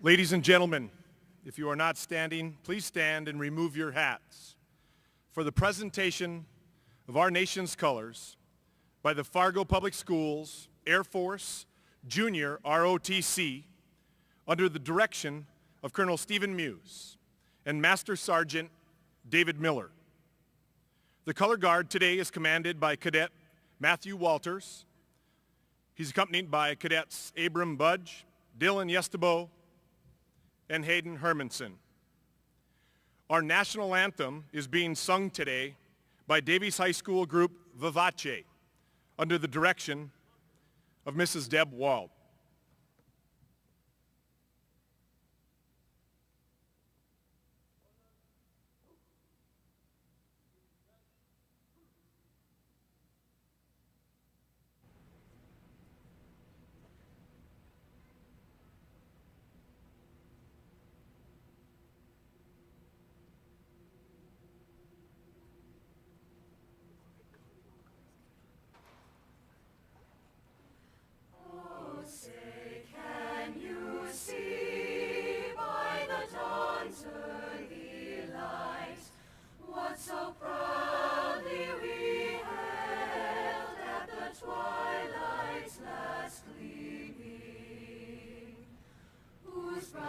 Ladies and gentlemen, if you are not standing, please stand and remove your hats for the presentation of our nation's colors by the Fargo Public Schools Air Force Junior ROTC under the direction of Colonel Stephen Muse and Master Sergeant David Miller. The color guard today is commanded by Cadet Matthew Walters. He's accompanied by Cadets Abram Budge, Dylan Yestabo, and Hayden Hermanson. Our national anthem is being sung today by Davies High School group Vivace under the direction of Mrs. Deb Wald.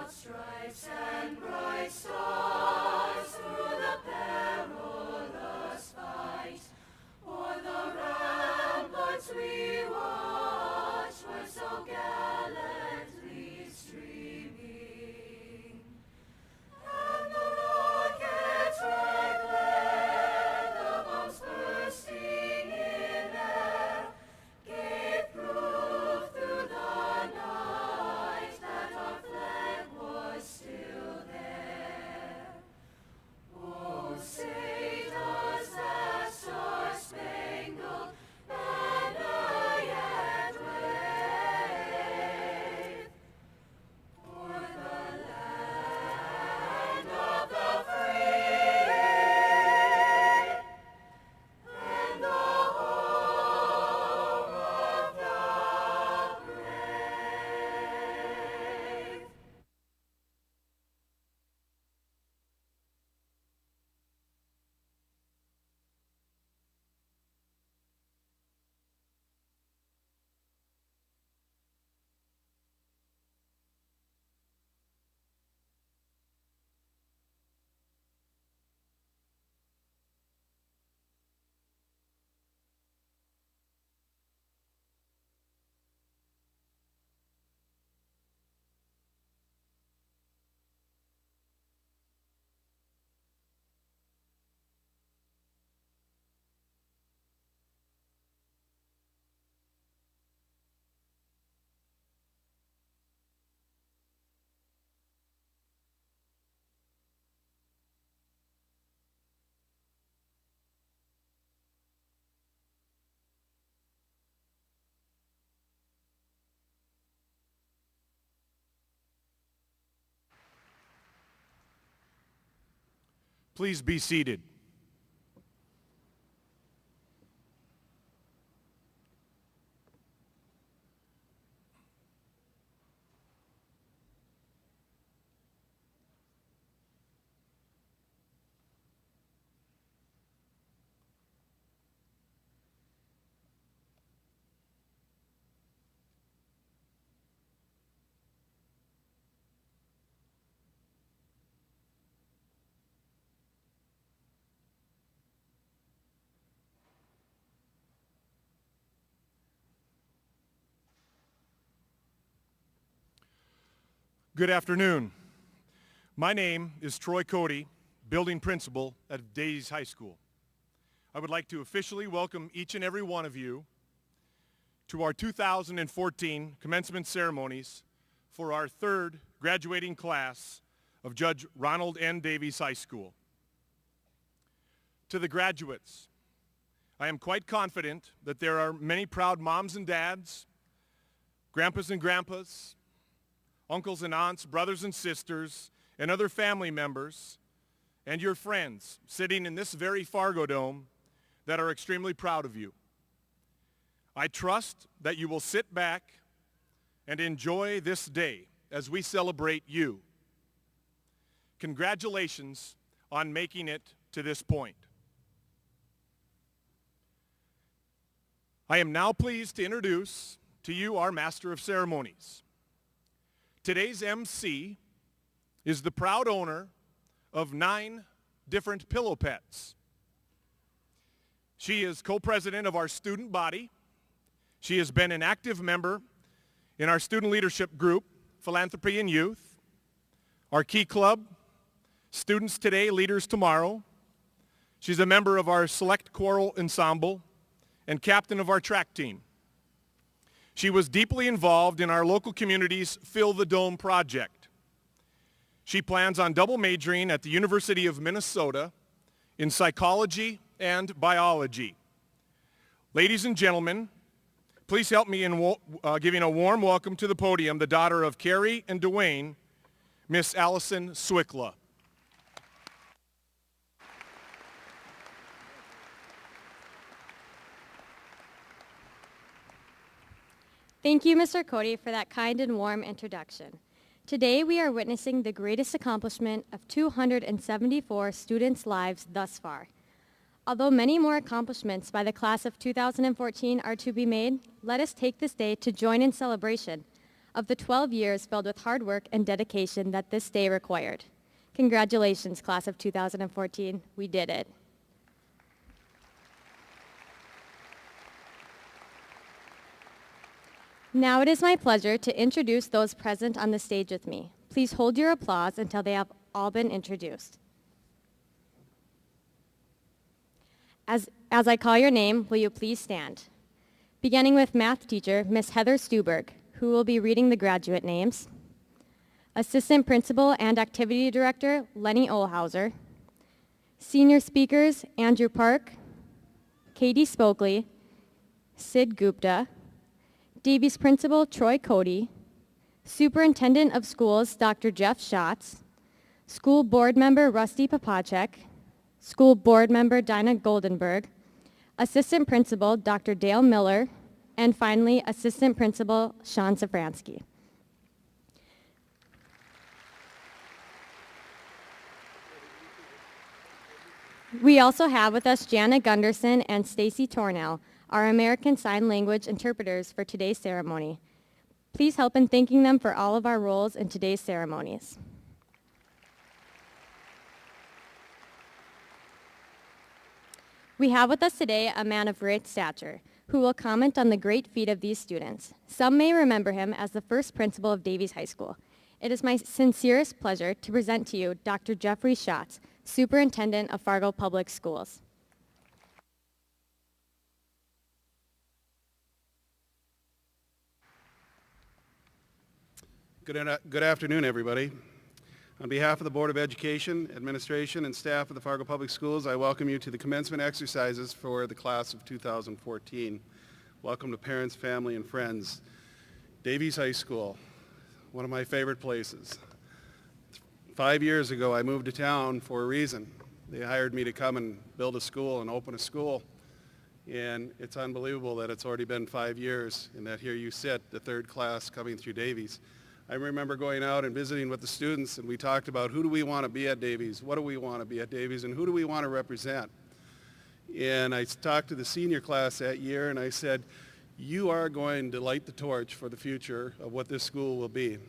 Stripes and bright stars through the perilous fight, o'er the ramparts we watched were so gallantly streaming, and the rockets red glare, the bombs bursting in air, gave proof through the night that our flag was still there. Oh, say does that star-spangled banner yet wave o'er the land of the free and the home of the brave? Please be seated. Good afternoon. My name is Troy Cody, building principal at Davies High School. I would like to officially welcome each and every one of you to our 2014 commencement ceremonies for our third graduating class of Judge Ronald N. Davies High School. To the graduates, I am quite confident that there are many proud moms and dads, grandpas and grandpas, uncles and aunts, brothers and sisters, and other family members, and your friends sitting in this very Fargo Dome that are extremely proud of you. I trust that you will sit back and enjoy this day as we celebrate you. Congratulations on making it to this point. I am now pleased to introduce to you our Master of Ceremonies. Today's MC is the proud owner of 9 different pillow pets. She is co-president of our student body. She has been an active member in our student leadership group, Philanthropy and Youth, our Key Club, Students Today, Leaders Tomorrow. She's a member of our Select Choral Ensemble and captain of our track team. She was deeply involved in our local community's Fill the Dome project. She plans on double majoring at the University of Minnesota in psychology and biology. Ladies and gentlemen, please help me in giving a warm welcome to the podium the daughter of Carrie and Dwayne, Miss Allison Swickla. Thank you, Mr. Cody, for that kind and warm introduction. Today, we are witnessing the greatest accomplishment of 274 students' lives thus far. Although many more accomplishments by the class of 2014 are to be made, let us take this day to join in celebration of the 12 years filled with hard work and dedication that this day required. Congratulations, class of 2014. We did it. Now it is my pleasure to introduce those present on the stage with me. Please hold your applause until they have all been introduced. As I call your name, will you please stand? Beginning with math teacher, Miss Heather Stuberg, who will be reading the graduate names. Assistant Principal and Activity Director, Lenny Olhauser. Senior speakers, Andrew Park, Katie Spokley, Sid Gupta, Davies Principal, Troy Cody, Superintendent of Schools, Dr. Jeff Schatz, School Board Member, Rusty Papacek, School Board Member, Dinah Goldenberg, Assistant Principal, Dr. Dale Miller, and finally, Assistant Principal, Sean Safransky. We also have with us Jana Gunderson and Stacy Tornell, our American Sign Language interpreters for today's ceremony. Please help in thanking them for all of our roles in today's ceremonies. We have with us today a man of great stature who will comment on the great feat of these students. Some may remember him as the first principal of Davies High School. It is my sincerest pleasure to present to you Dr. Jeffrey Schatz, Superintendent of Fargo Public Schools. Good afternoon, everybody. On behalf of the Board of Education, Administration, and staff of the Fargo Public Schools, I welcome you to the commencement exercises for the class of 2014. Welcome to parents, family, and friends. Davies High School, one of my favorite places. 5 years ago, I moved to town for a reason. They hired me to come and build a school and open a school. And it's unbelievable that it's already been 5 years and that here you sit, the third class coming through Davies. I remember going out and visiting with the students, and we talked about who do we want to be at Davies, what do we want to be at Davies, and who do we want to represent. And I talked to the senior class that year, and I said, you are going to light the torch for the future of what this school will be.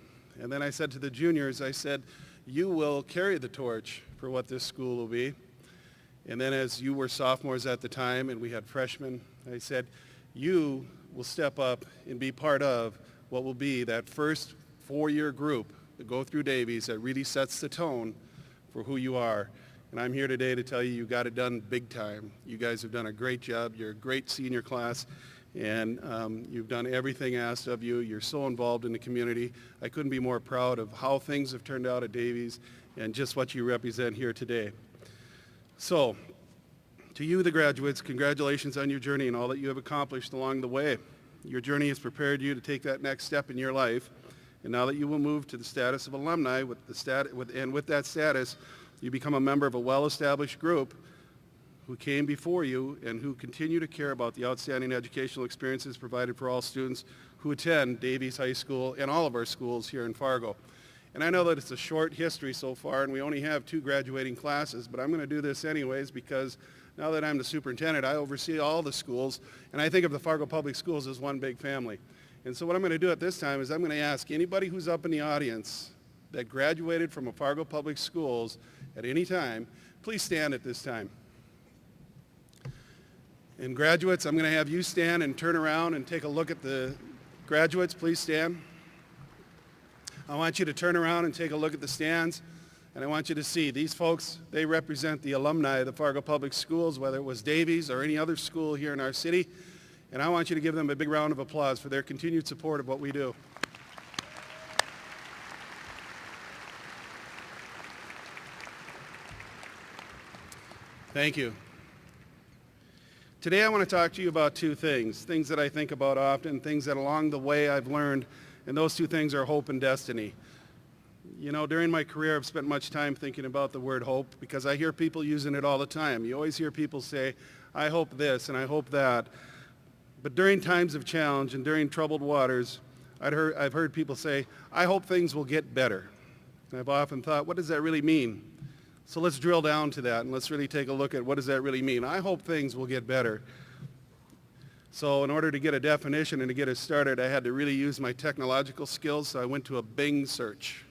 And then I said to the juniors, I said, you will carry the torch for what this school will be. And then as you were sophomores at the time, and we had freshmen, I said, you will step up and be part of what will be that first 4-year group that go through Davies that really sets the tone for who you are. And I'm here today to tell you, you got it done big time. You guys have done a great job. You're a great senior class, and you've done everything asked of you. You're so involved in the community. I couldn't be more proud of how things have turned out at Davies and just what you represent here today. So, to you, the graduates, congratulations on your journey and all that you have accomplished along the way. Your journey has prepared you to take that next step in your life. And now that you will move to the status of alumni, with that status, you become a member of a well-established group who came before you and who continue to care about the outstanding educational experiences provided for all students who attend Davies High School and all of our schools here in Fargo. And I know that it's a short history so far and we only have 2 graduating classes, but I'm going to do this anyways because now that I'm the superintendent, I oversee all the schools, and I think of the Fargo Public Schools as one big family. And so what I'm going to do at this time is I'm going to ask anybody who's up in the audience that graduated from a Fargo Public Schools at any time, please stand at this time. And graduates, I'm going to have you stand and turn around and take a look at the graduates. Please stand. I want you to turn around and take a look at the stands, and I want you to see these folks, they represent the alumni of the Fargo Public Schools, whether it was Davies or any other school here in our city, and I want you to give them a big round of applause for their continued support of what we do. Thank you. Today I want to talk to you about 2 things that I think about often, things that along the way I've learned, and those 2 things are hope and destiny. You know, during my career I've spent much time thinking about the word hope because I hear people using it all the time. You always hear people say, I hope this and I hope that. But during times of challenge and during troubled waters, I've heard people say, I hope things will get better. And I've often thought, what does that really mean? So let's drill down to that and let's really take a look at what does that really mean. I hope things will get better. So in order to get a definition and to get us started, I had to really use my technological skills, so I went to a Bing search.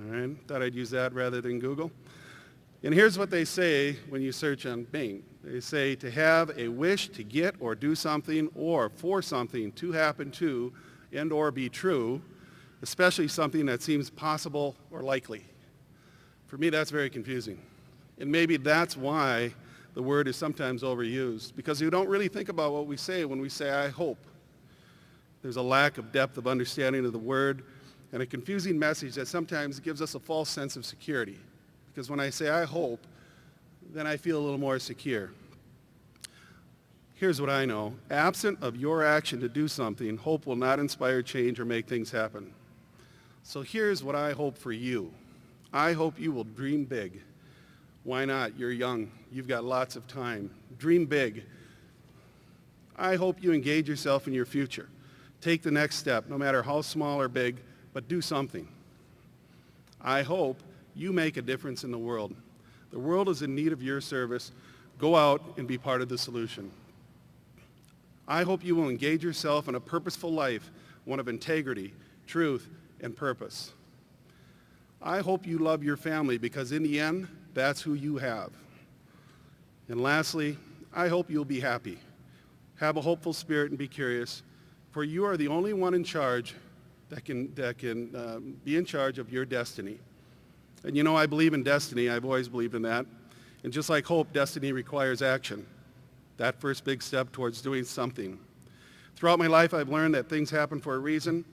All right, thought I'd use that rather than Google. And here's what they say when you search on Bing. They say to have a wish to get or do something or for something to happen to and or be true, especially something that seems possible or likely. For me, that's very confusing. And maybe that's why the word is sometimes overused, because you don't really think about what we say when we say, I hope. There's a lack of depth of understanding of the word and a confusing message that sometimes gives us a false sense of security. Because when I say, I hope, then I feel a little more secure. Here's what I know. Absent of your action to do something, hope will not inspire change or make things happen. So here's what I hope for you. I hope you will dream big. Why not? You're young. You've got lots of time. Dream big. I hope you engage yourself in your future. Take the next step, no matter how small or big, but do something. I hope you make a difference in the world. The world is in need of your service. Go out and be part of the solution. I hope you will engage yourself in a purposeful life, one of integrity, truth, and purpose. I hope you love your family because in the end, that's who you have. And lastly, I hope you'll be happy. Have a hopeful spirit and be curious, for you are the only one in charge that can be in charge of your destiny. And you know, I believe in destiny. I've always believed in that. And just like hope, destiny requires action. That first big step towards doing something. Throughout my life, I've learned that things happen for a reason,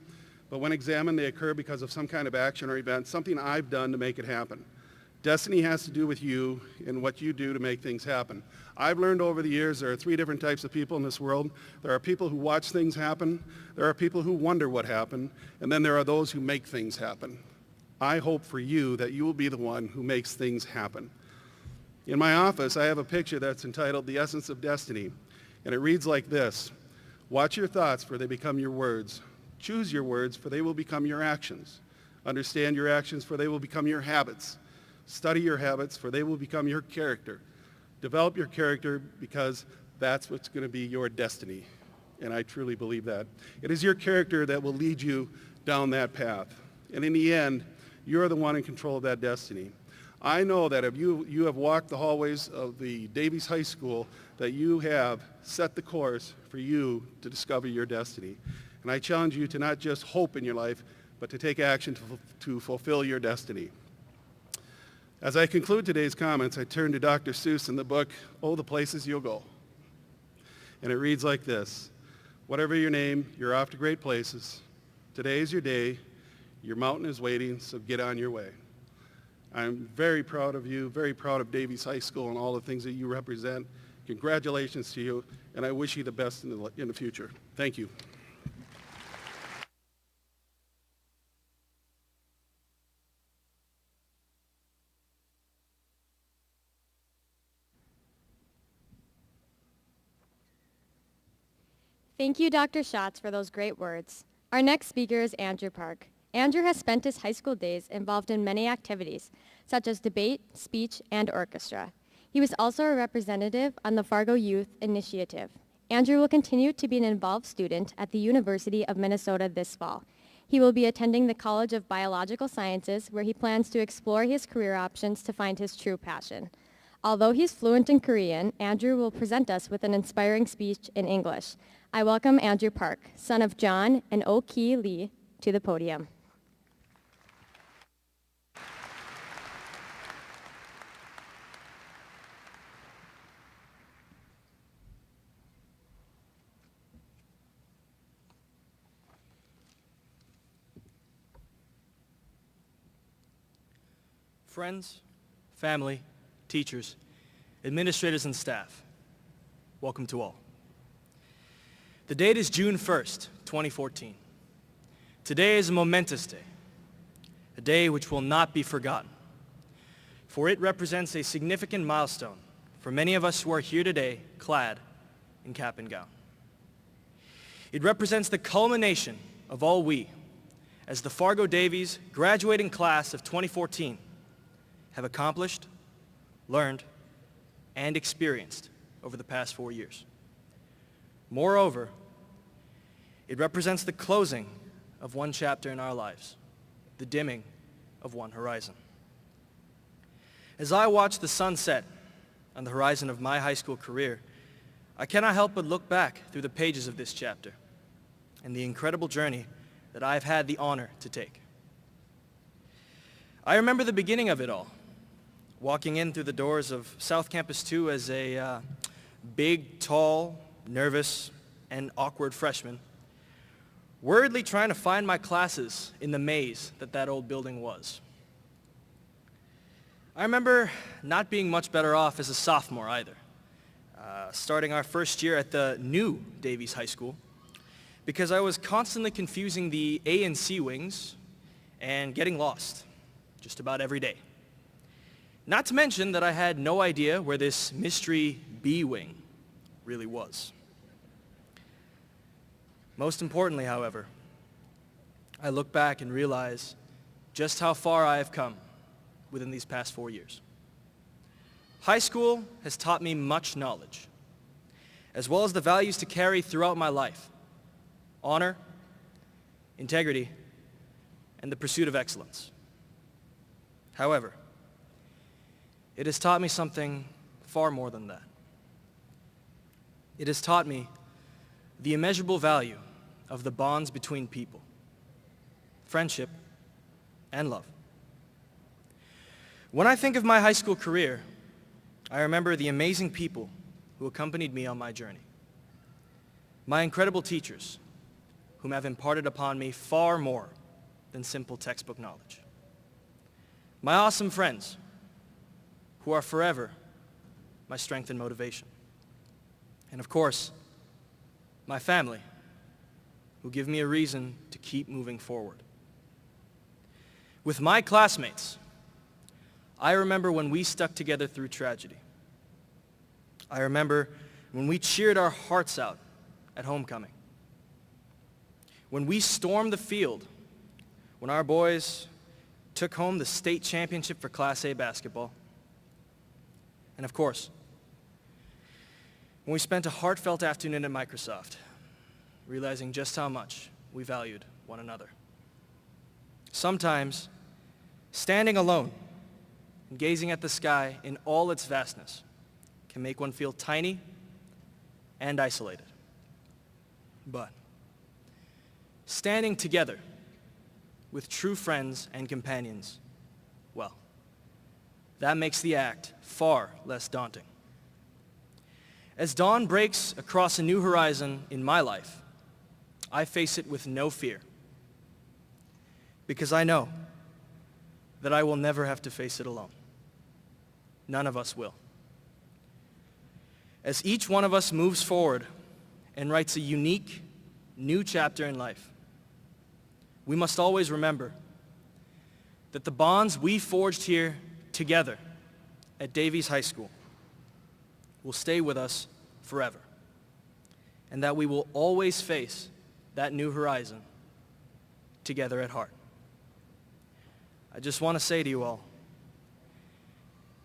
but when examined, they occur because of some kind of action or event, something I've done to make it happen. Destiny has to do with you and what you do to make things happen. I've learned over the years there are 3 different types of people in this world. There are people who watch things happen, there are people who wonder what happened, and then there are those who make things happen. I hope for you that you will be the one who makes things happen. In my office, I have a picture that's entitled The Essence of Destiny, and it reads like this: watch your thoughts, for they become your words. Choose your words, for they will become your actions. Understand your actions, for they will become your habits. Study your habits, for they will become your character. Develop your character, because that's what's going to be your destiny. And I truly believe that. It is your character that will lead you down that path. And in the end, you're the one in control of that destiny. I know that if you have walked the hallways of the Davies High School, that you have set the course for you to discover your destiny. And I challenge you to not just hope in your life, but to take action to fulfill your destiny. As I conclude today's comments, I turn to Dr. Seuss in the book, Oh, the Places You'll Go. And it reads like this: whatever your name, you're off to great places. Today is your day. Your mountain is waiting, so get on your way. I'm very proud of you, very proud of Davies High School and all the things that you represent. Congratulations to you, and I wish you the best in the future. Thank you. Thank you, Dr. Schatz, for those great words. Our next speaker is Andrew Park. Andrew has spent his high school days involved in many activities, such as debate, speech, and orchestra. He was also a representative on the Fargo Youth Initiative. Andrew will continue to be an involved student at the University of Minnesota this fall. He will be attending the College of Biological Sciences, where he plans to explore his career options to find his true passion. Although he's fluent in Korean, Andrew will present us with an inspiring speech in English. I welcome Andrew Park, son of John and Oh-Kee Lee, to the podium. Friends, family, teachers, administrators, and staff, welcome to all. The date is June 1st, 2014. Today is a momentous day, a day which will not be forgotten, for it represents a significant milestone for many of us who are here today clad in cap and gown. It represents the culmination of all we, as the Fargo Davies graduating class of 2014, have accomplished, learned, and experienced over the past 4 years. Moreover, it represents the closing of one chapter in our lives, the dimming of one horizon. As I watch the sun set on the horizon of my high school career, I cannot help but look back through the pages of this chapter and the incredible journey that I've had the honor to take. I remember the beginning of it all, walking in through the doors of South Campus 2 as a big, tall, nervous, and awkward freshman, worriedly trying to find my classes in the maze that old building was. I remember not being much better off as a sophomore either, starting our first year at the new Davies High School, because I was constantly confusing the A and C wings and getting lost just about every day. Not to mention that I had no idea where this mystery B wing really was. Most importantly, however, I look back and realize just how far I have come within these past 4 years. High school has taught me much knowledge, as well as the values to carry throughout my life: honor, integrity, and the pursuit of excellence. However, it has taught me something far more than that. It has taught me the immeasurable value of the bonds between people, friendship, and love. When I think of my high school career, I remember the amazing people who accompanied me on my journey. My incredible teachers, whom have imparted upon me far more than simple textbook knowledge. My awesome friends, who are forever my strength and motivation. And of course, my family, who give me a reason to keep moving forward. With my classmates, I remember when we stuck together through tragedy. I remember when we cheered our hearts out at homecoming. When we stormed the field, when our boys took home the state championship for Class A basketball. And of course, when we spent a heartfelt afternoon at Microsoft, realizing just how much we valued one another. Sometimes, standing alone and gazing at the sky in all its vastness can make one feel tiny and isolated. But standing together with true friends and companions, well, that makes the act far less daunting. As dawn breaks across a new horizon in my life, I face it with no fear, because I know that I will never have to face it alone. None of us will. As each one of us moves forward and writes a unique, new chapter in life, we must always remember that the bonds we forged here together at Davies High School will stay with us forever. and that we will always face that new horizon together at heart. I just want to say to you all,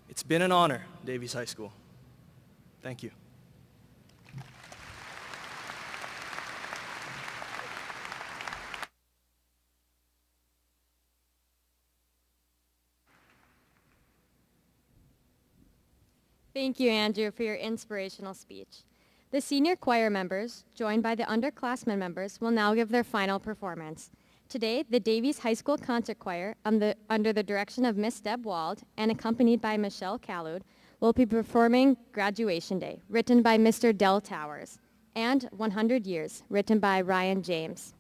it's been an honor, Davies High School. Thank you. Thank you, Andrew, for your inspirational speech. The senior choir members, joined by the underclassmen members, will now give their final performance. Today, the Davies High School Concert Choir, under the direction of Miss Deb Wald and accompanied by Michelle Callud, will be performing Graduation Day, written by Mr. Del Towers, and 100 Years, written by Ryan James.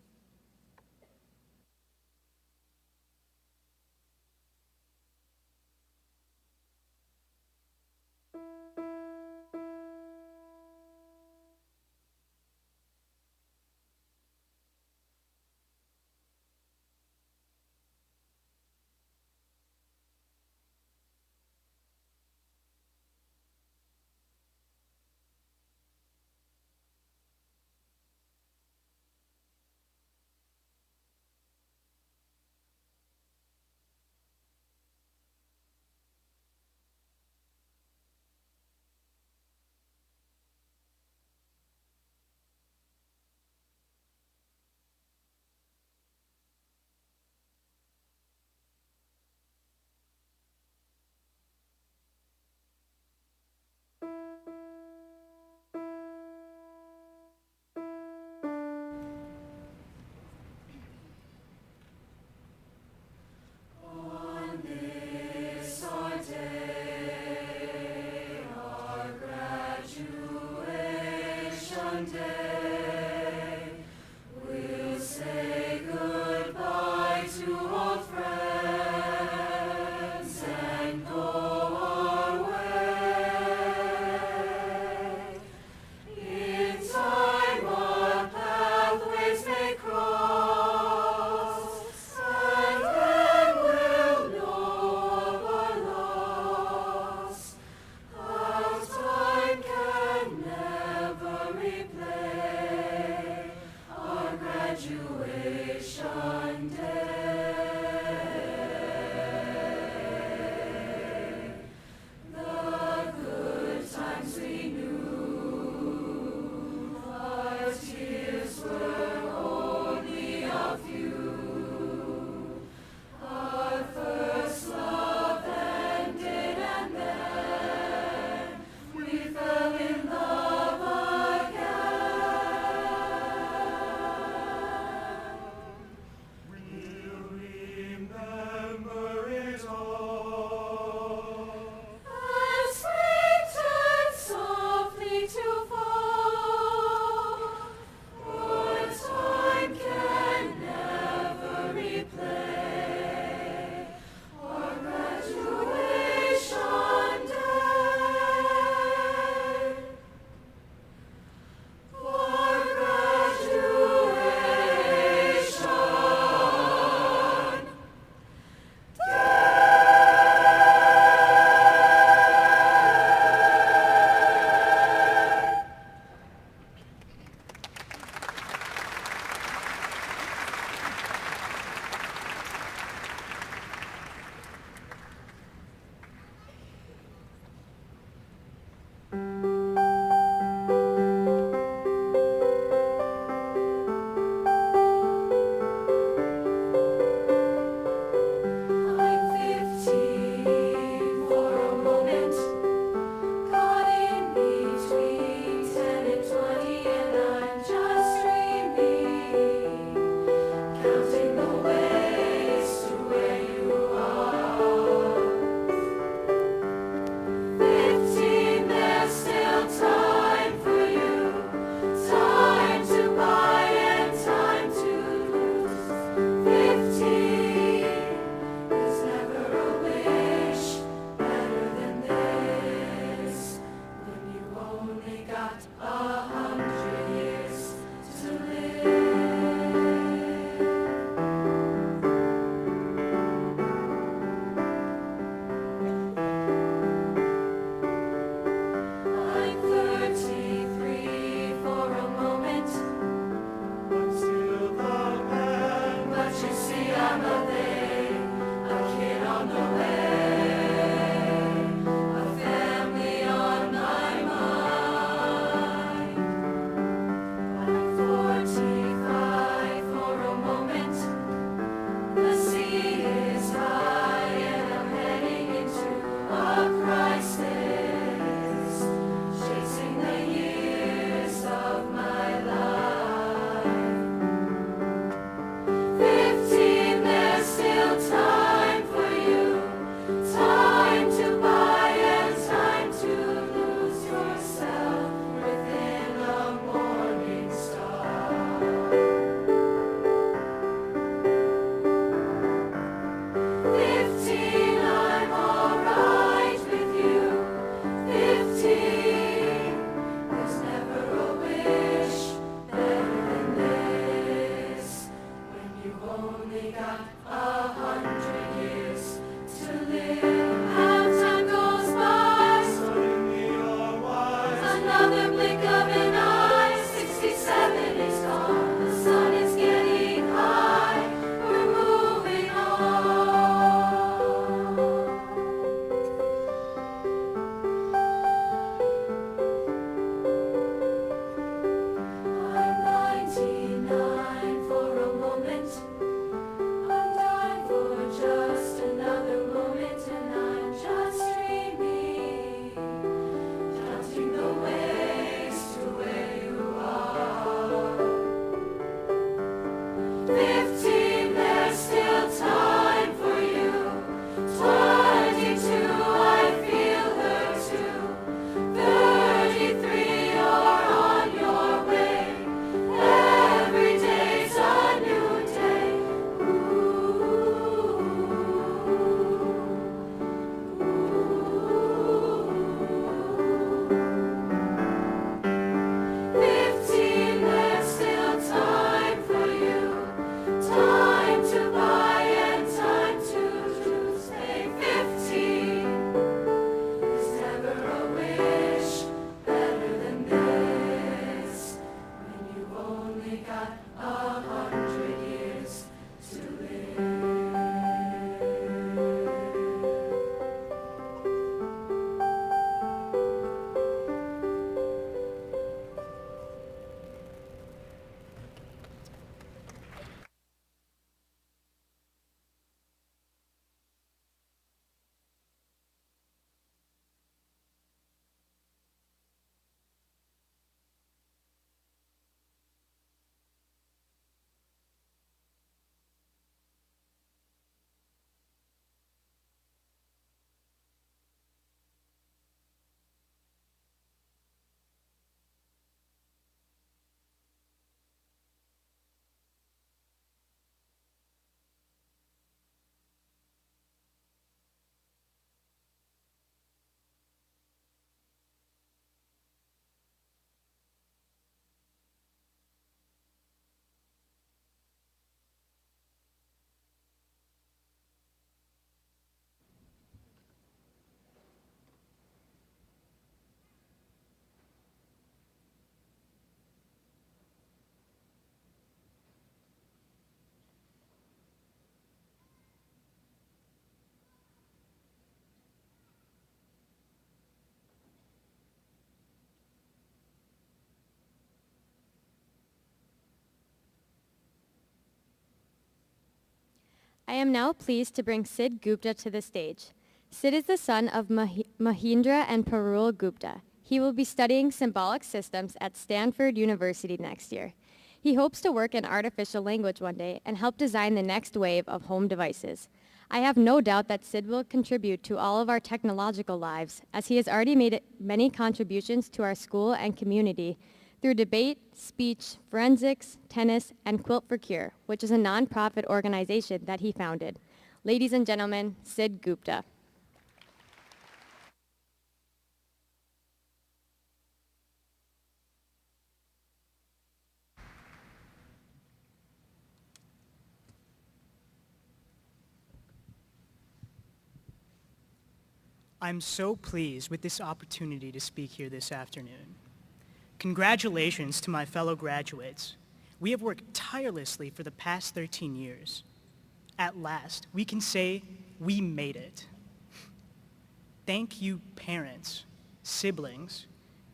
only got 100 years to live. How time goes by, suddenly you're wise. Another blink of an eye, 67 is gone. The sun is getting high, we're moving on. I'm 99 for a moment. I'm dying for just another moment, and I'm just dreaming, counting the ways to where you are. 15, there's still time for you. 22, I feel her too. 33, you're on your way. Every day's a new day. Ooh. 15, there's still time for you. Time to buy and time to stay. 15. There's never a wish better than this, when you've only got 100 years to live. I am now pleased to bring Sid Gupta to the stage. Sid is the son of Mahindra and Parul Gupta. He will be studying symbolic systems at Stanford University next year. He hopes to work in artificial language one day and help design the next wave of home devices. I have no doubt that Sid will contribute to all of our technological lives, as he has already made many contributions to our school and community through debate, speech, forensics, tennis, and Quilt for Cure, which is a nonprofit organization that he founded. Ladies and gentlemen, Sid Gupta. I'm so pleased with this opportunity to speak here this afternoon. Congratulations to my fellow graduates. We have worked tirelessly for the past 13 years. At last, we can say we made it. Thank you, parents, siblings,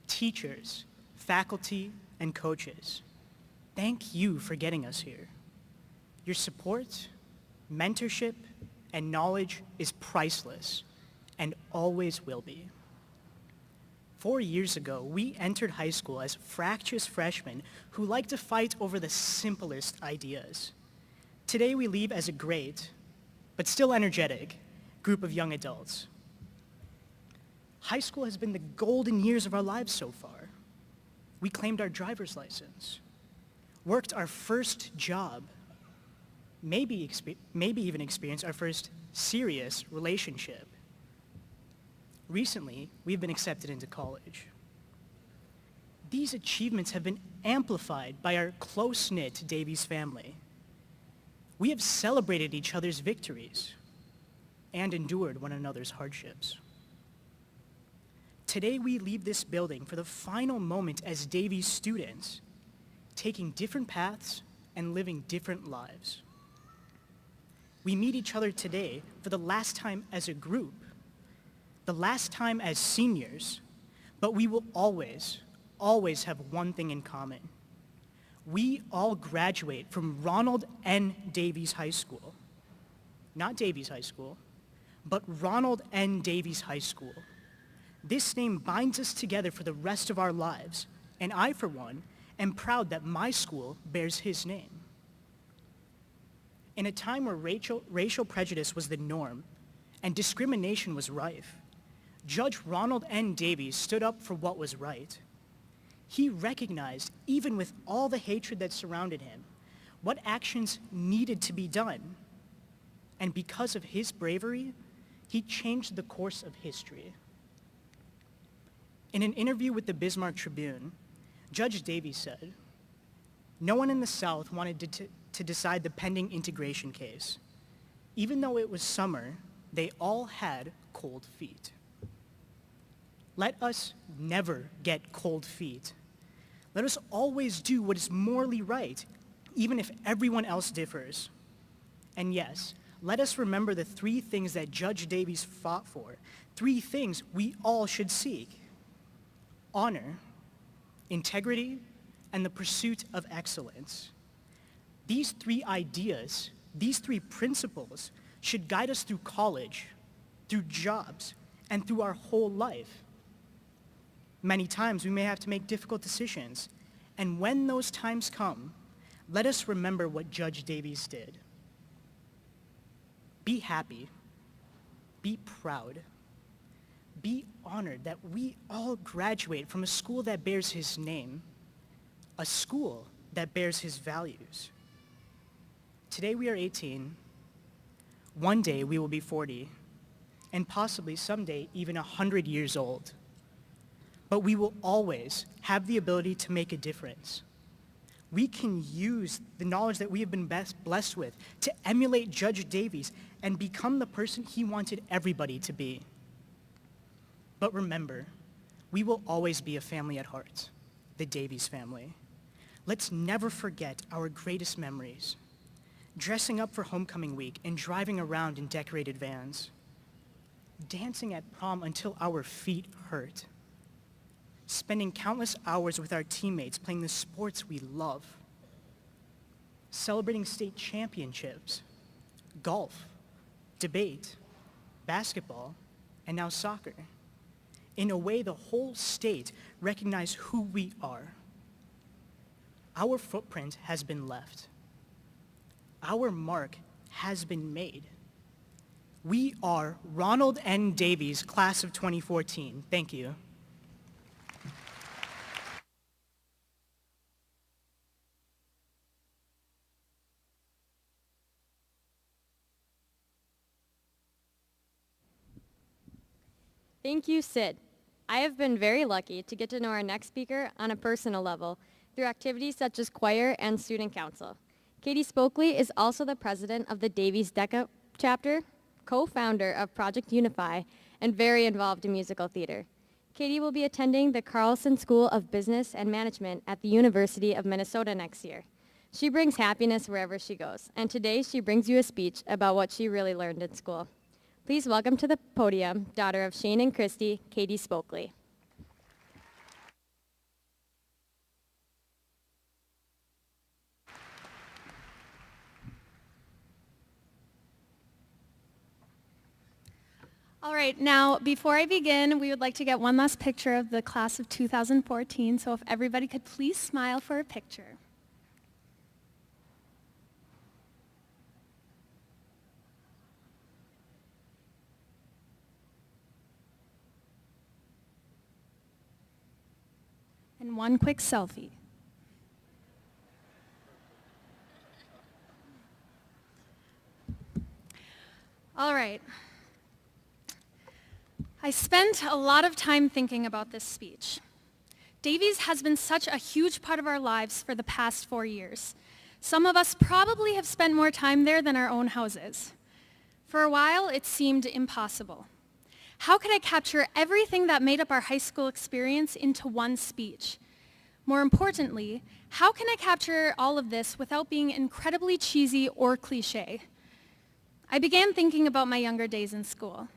teachers, faculty, and coaches. Thank you for getting us here. Your support, mentorship, and knowledge is priceless and always will be. 4 years ago, we entered high school as fractious freshmen who like to fight over the simplest ideas. Today, we leave as a great, but still energetic, group of young adults. High school has been the golden years of our lives so far. We claimed our driver's license, worked our first job, maybe even experienced our first serious relationship. Recently, we've been accepted into college. These achievements have been amplified by our close-knit Davies family. We have celebrated each other's victories and endured one another's hardships. Today we leave this building for the final moment as Davies students, taking different paths and living different lives. We meet each other today for the last time as a group, the last time as seniors, but we will always, always have one thing in common. We all graduate from Ronald N. Davies High School. Not Davies High School, but Ronald N. Davies High School. This name binds us together for the rest of our lives, and I, for one, am proud that my school bears his name. In a time where racial prejudice was the norm and discrimination was rife, Judge Ronald N. Davies stood up for what was right. He recognized, even with all the hatred that surrounded him, what actions needed to be done. And because of his bravery, he changed the course of history. In an interview with the Bismarck Tribune, Judge Davies said, "No one in the South wanted to decide the pending integration case. Even though it was summer, they all had cold feet." Let us never get cold feet. Let us always do what is morally right, even if everyone else differs. And yes, let us remember the three things that Judge Davies fought for, three things we all should seek: honor, integrity, and the pursuit of excellence. These three ideas, these three principles should guide us through college, through jobs, and through our whole life. Many times we may have to make difficult decisions, and when those times come, let us remember what Judge Davies did. Be happy, be proud, be honored that we all graduate from a school that bears his name, a school that bears his values. Today we are 18. One day we will be 40, and possibly someday even 100 years old. But we will always have the ability to make a difference. We can use the knowledge that we have been blessed with to emulate Judge Davies and become the person he wanted everybody to be. But remember, we will always be a family at heart, the Davies family. Let's never forget our greatest memories. Dressing up for homecoming week and driving around in decorated vans. Dancing at prom until our feet hurt. Spending countless hours with our teammates playing the sports we love. Celebrating state championships, golf, debate, basketball, and now soccer. In a way, the whole state recognized who we are. Our footprint has been left. Our mark has been made. We are Ronald N. Davies, class of 2014. Thank you. Thank you, Sid. I have been very lucky to get to know our next speaker on a personal level through activities such as choir and student council. Katie Spokely is also the president of the Davies DECA chapter, co-founder of Project Unify, and very involved in musical theater. Katie will be attending the Carlson School of Business and Management at the University of Minnesota next year. She brings happiness wherever she goes, and today she brings you a speech about what she really learned in school. Please welcome to the podium, daughter of Shane and Christy, Katie Spokely. All right, now before I begin, we would like to get one last picture of the class of 2014, so if everybody could please smile for a picture. And one quick selfie. All right. I spent a lot of time thinking about this speech. Davies has been such a huge part of our lives for the past 4 years. Some of us probably have spent more time there than our own houses. For a while, it seemed impossible. How could I capture everything that made up our high school experience into one speech? More importantly, how can I capture all of this without being incredibly cheesy or cliche? I began thinking about my younger days in school.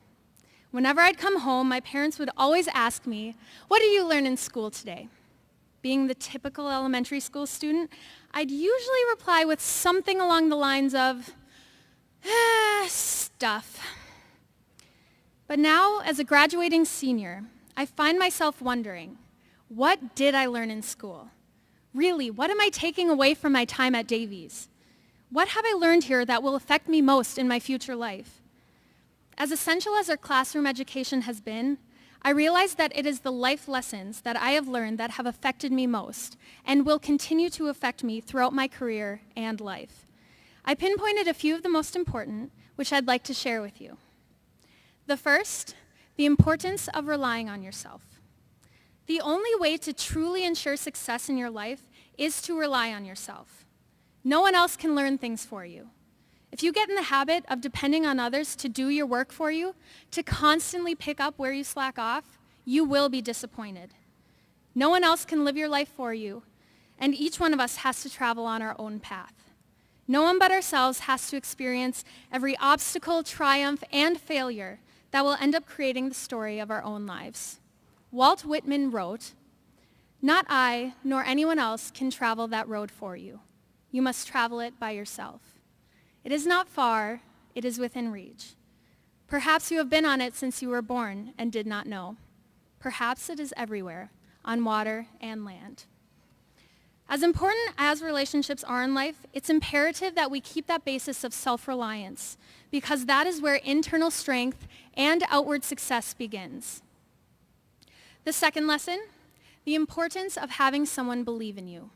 Whenever I'd come home, my parents would always ask me, "What did you learn in school today?" Being the typical elementary school student, I'd usually reply with something along the lines of, stuff. But now, as a graduating senior, I find myself wondering, what did I learn in school? Really, what am I taking away from my time at Davies? What have I learned here that will affect me most in my future life? As essential as our classroom education has been, I realize that it is the life lessons that I have learned that have affected me most and will continue to affect me throughout my career and life. I pinpointed a few of the most important, which I'd like to share with you. The first, the importance of relying on yourself. The only way to truly ensure success in your life is to rely on yourself. No one else can learn things for you. If you get in the habit of depending on others to do your work for you, to constantly pick up where you slack off, you will be disappointed. No one else can live your life for you, and each one of us has to travel on our own path. No one but ourselves has to experience every obstacle, triumph, and failure that will end up creating the story of our own lives. Walt Whitman wrote, "Not I nor anyone else can travel that road for you. You must travel it by yourself. It is not far, it is within reach. Perhaps you have been on it since you were born and did not know. Perhaps it is everywhere, on water and land." As important as relationships are in life, it's imperative that we keep that basis of self-reliance, because that is where internal strength and outward success begins. The second lesson, the importance of having someone believe in you.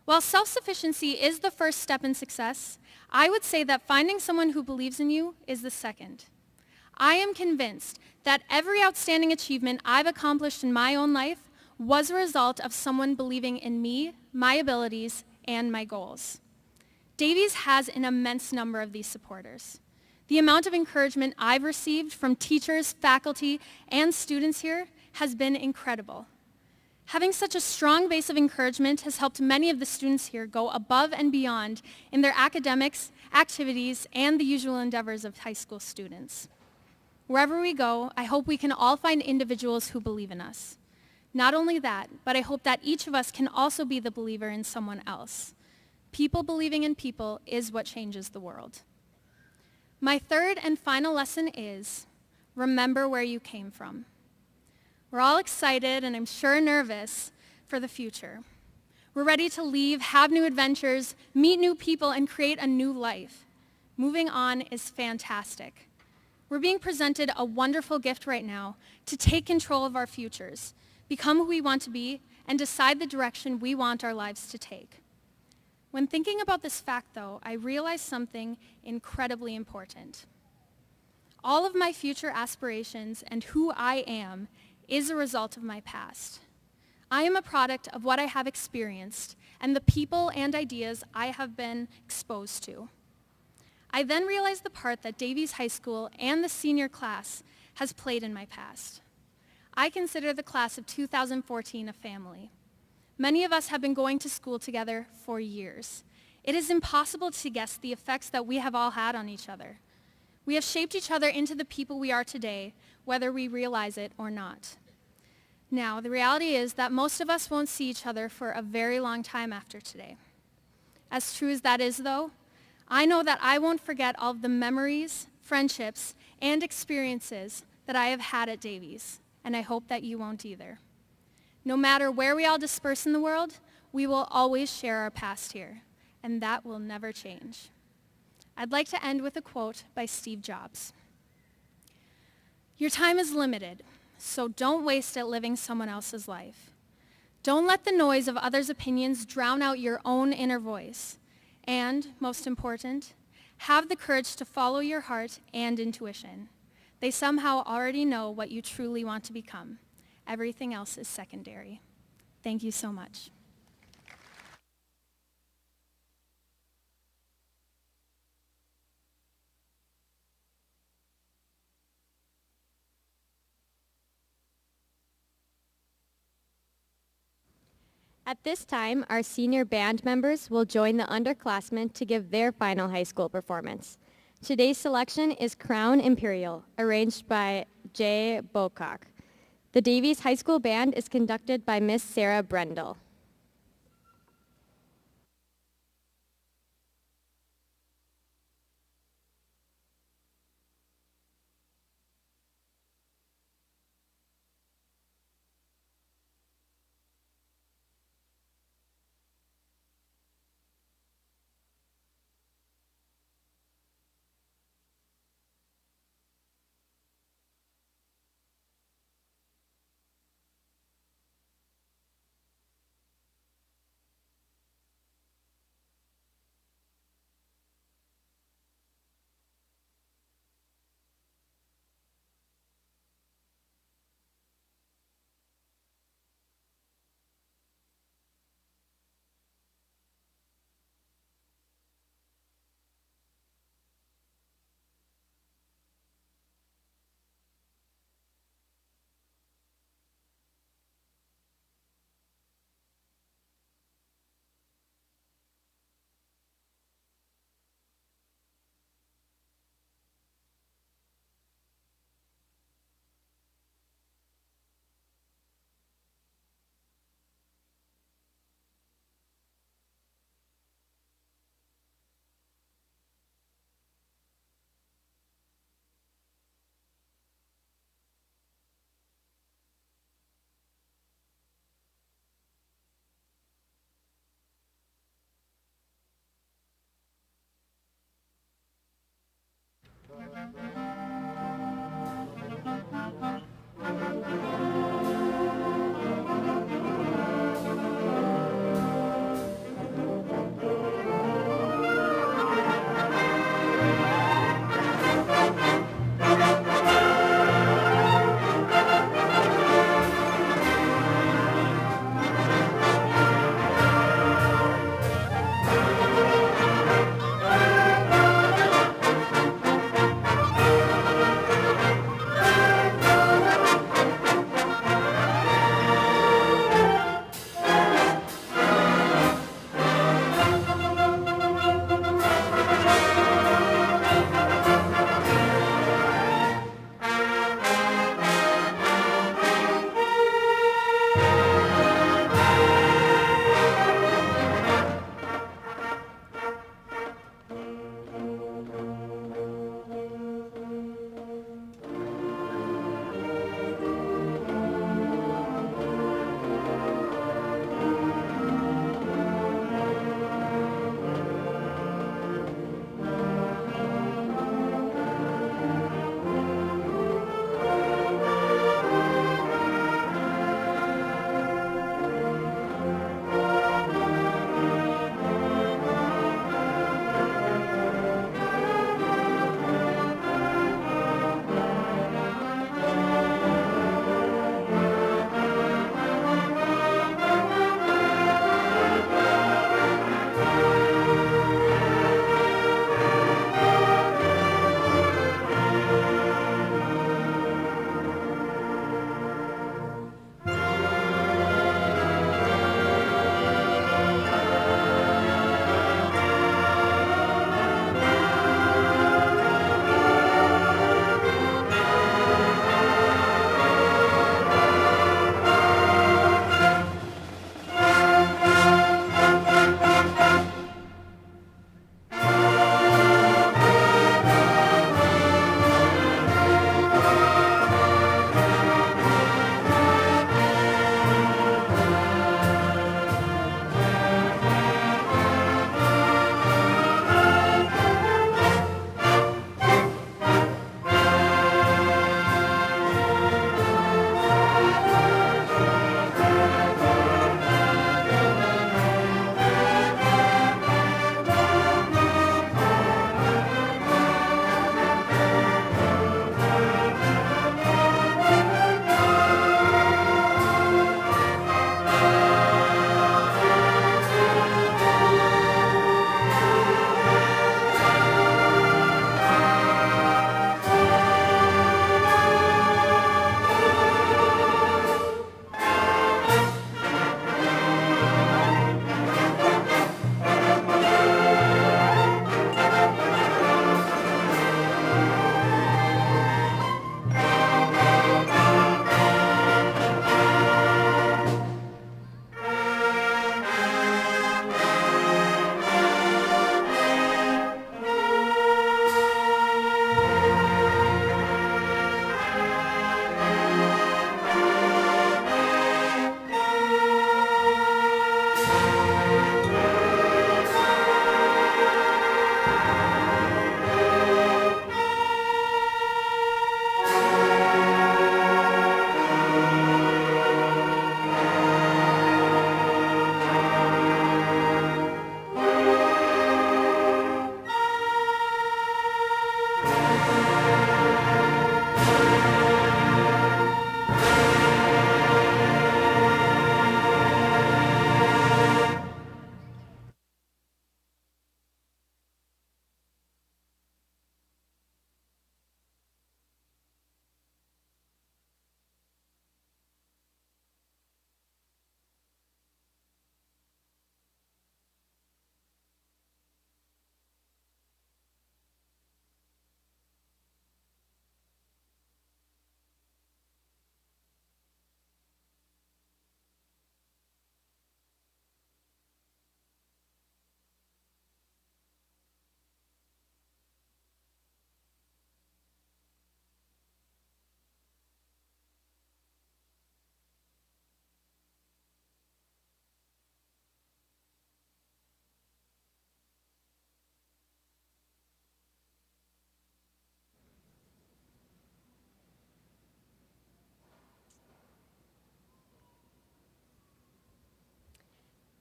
While self-sufficiency is the first step in success, I would say that finding someone who believes in you is the second. I am convinced that every outstanding achievement I've accomplished in my own life was a result of someone believing in me, my abilities, and my goals. Davies has an immense number of these supporters. The amount of encouragement I've received from teachers, faculty, and students here has been incredible. Having such a strong base of encouragement has helped many of the students here go above and beyond in their academics, activities, and the usual endeavors of high school students. Wherever we go, I hope we can all find individuals who believe in us. Not only that, but I hope that each of us can also be the believer in someone else. People believing in people is what changes the world. My third and final lesson is, remember where you came from. We're all excited, and I'm sure nervous, for the future. We're ready to leave, have new adventures, meet new people, and create a new life. Moving on is fantastic. We're being presented a wonderful gift right now to take control of our futures, become who we want to be, and decide the direction we want our lives to take. When thinking about this fact, though, I realized something incredibly important. All of my future aspirations and who I am is a result of my past. I am a product of what I have experienced and the people and ideas I have been exposed to. I then realized the part that Davies High School and the senior class has played in my past. I consider the class of 2014 a family. Many of us have been going to school together for years. It is impossible to guess the effects that we have all had on each other. We have shaped each other into the people we are today, whether we realize it or not. Now, the reality is that most of us won't see each other for a very long time after today. As true as that is, though, I know that I won't forget all of the memories, friendships, and experiences that I have had at Davies, and I hope that you won't either. No matter where we all disperse in the world, we will always share our past here, and that will never change. I'd like to end with a quote by Steve Jobs. "Your time is limited, so don't waste it living someone else's life. Don't let the noise of others' opinions drown out your own inner voice. And, most important, have the courage to follow your heart and intuition. They somehow already know what you truly want to become. Everything else is secondary." Thank you so much. At this time, our senior band members will join the underclassmen to give their final high school performance. Today's selection is Crown Imperial, arranged by Jay Bocock. The Davies High School Band is conducted by Miss Sarah Brendel.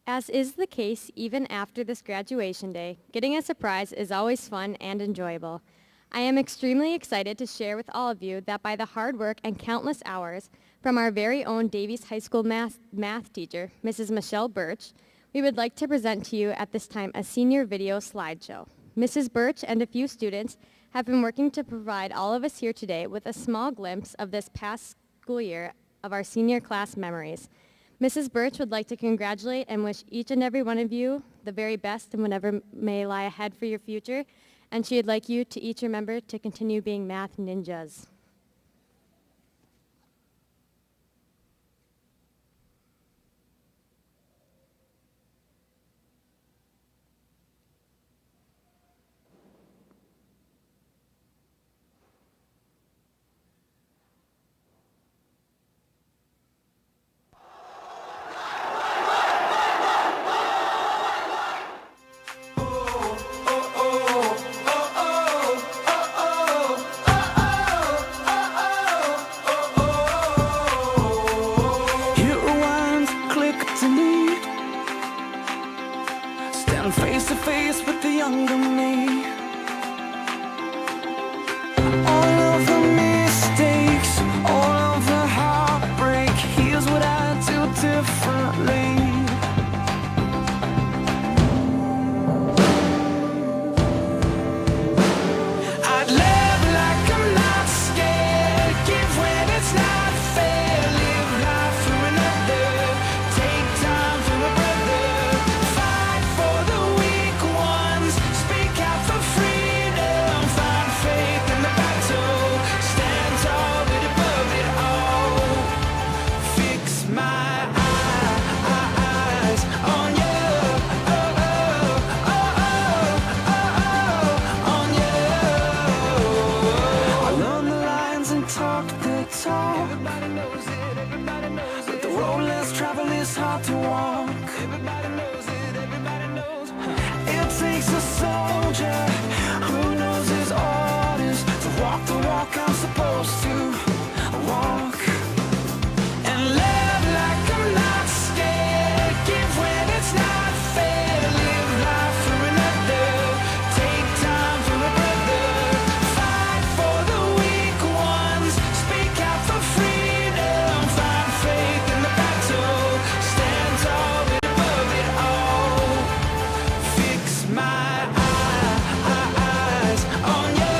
As is the case even after this graduation day, getting a surprise is always fun and enjoyable. I am extremely excited to share with all of you that by the hard work and countless hours from our very own Davies High School math teacher, Mrs. Michelle Birch, we would like to present to you at this time a senior video slideshow. Mrs. Birch and a few students have been working to provide all of us here today with a small glimpse of this past school year of our senior class memories. Mrs. Birch would like to congratulate and wish each and every one of you the very best in whatever may lie ahead for your future, and she'd like you to each remember to continue being math ninjas. Face to face with the younger me. All of the mistakes, all of the heartbreak, here's what I do differently. I'd live like I'm not scared, give when it's not fair, live life for another, take time for a brother, fight for the weak ones, speak out for freedom, find faith in the battle, stand tall but above it all, fix my eyes on you, on you. I learned the lines and talked the talk. Everybody knows it, everybody knows it. But the road less traveled is hard to walk. Everybody knows it, everybody knows. It takes a soldier who knows his orders to walk the walk I'm supposed to walk. And live like I'm not scared, give when it's not fair, live life for another, take time for a brother, fight for the weak ones, speak out for freedom, find faith in the battle, stand tall but above it all, fix my eyes on you,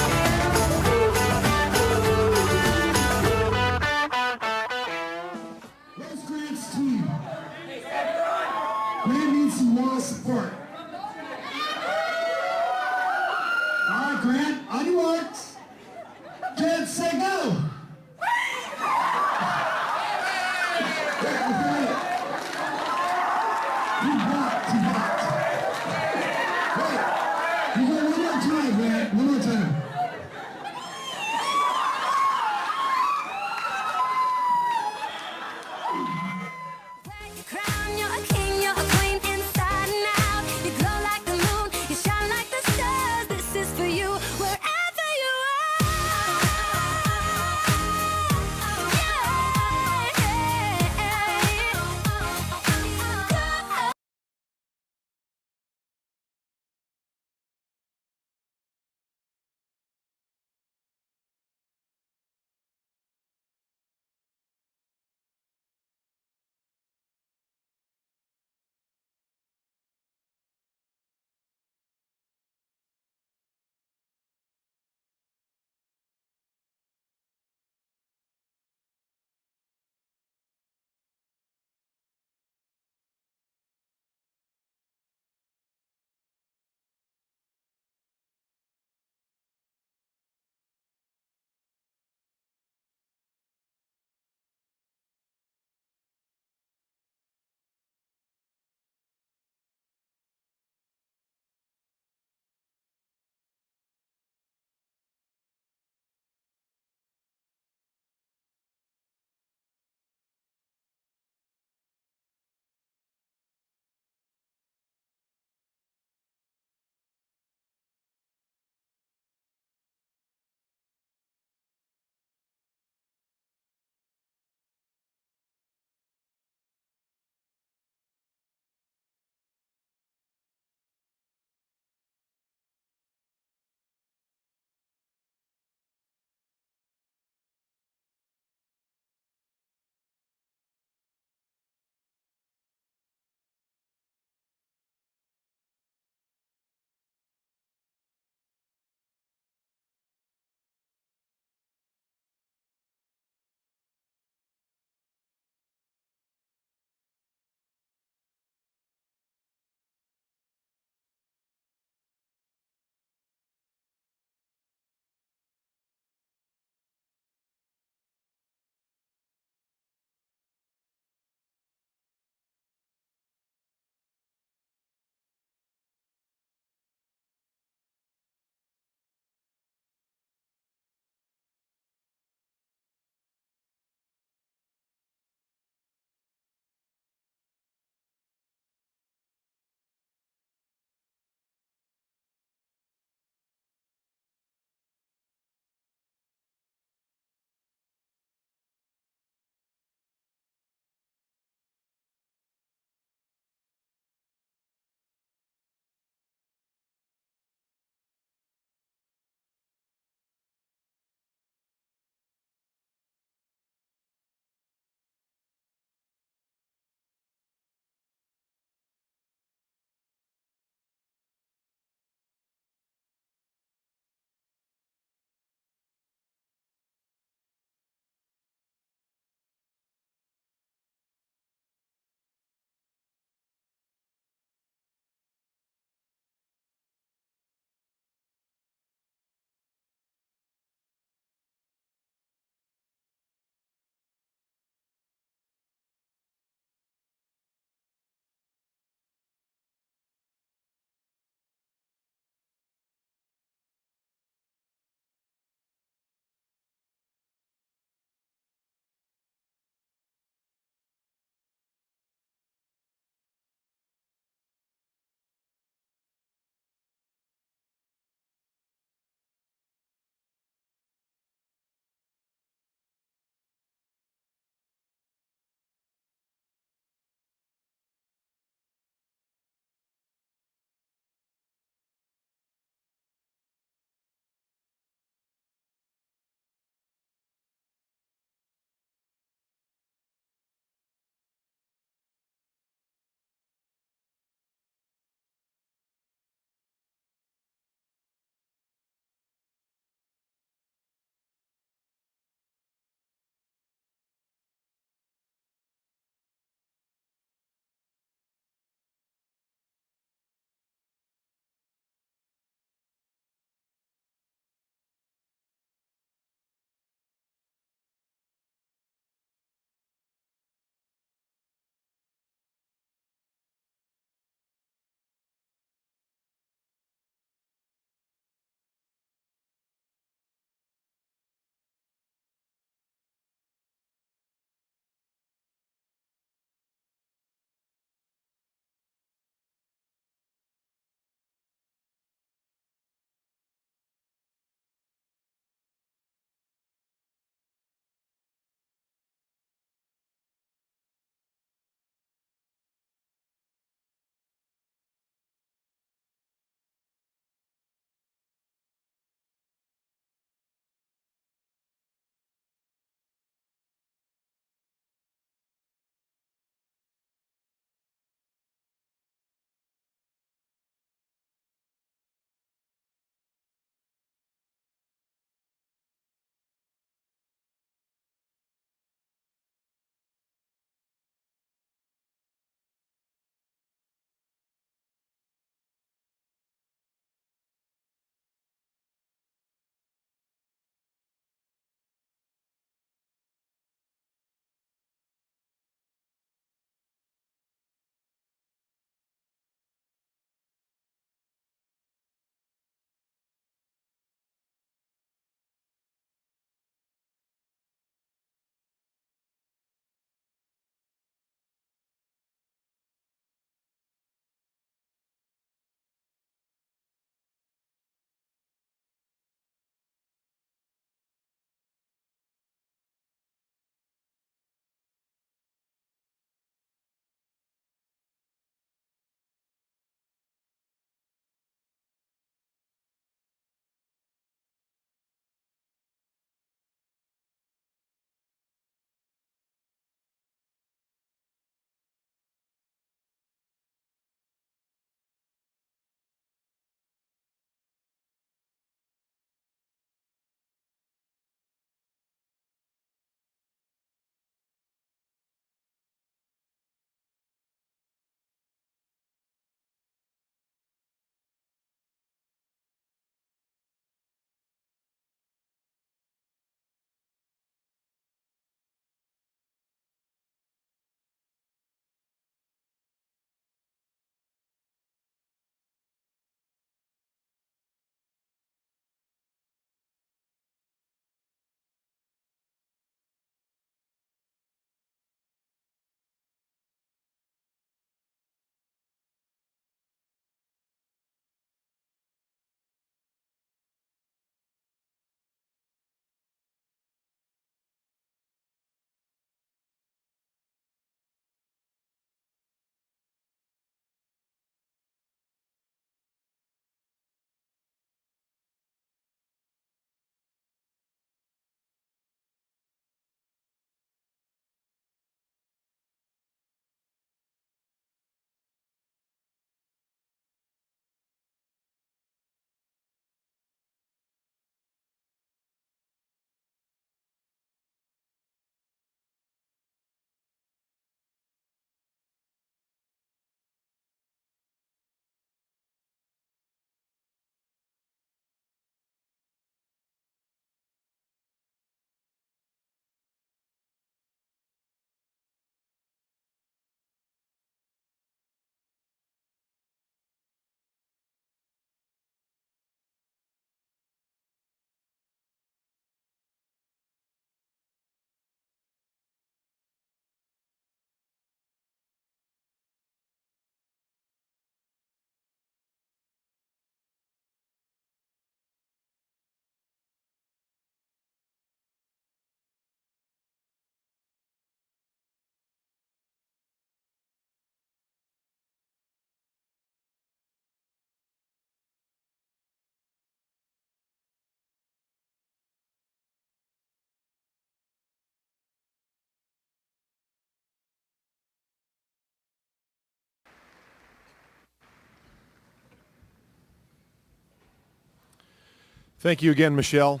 Thank you again, Michelle.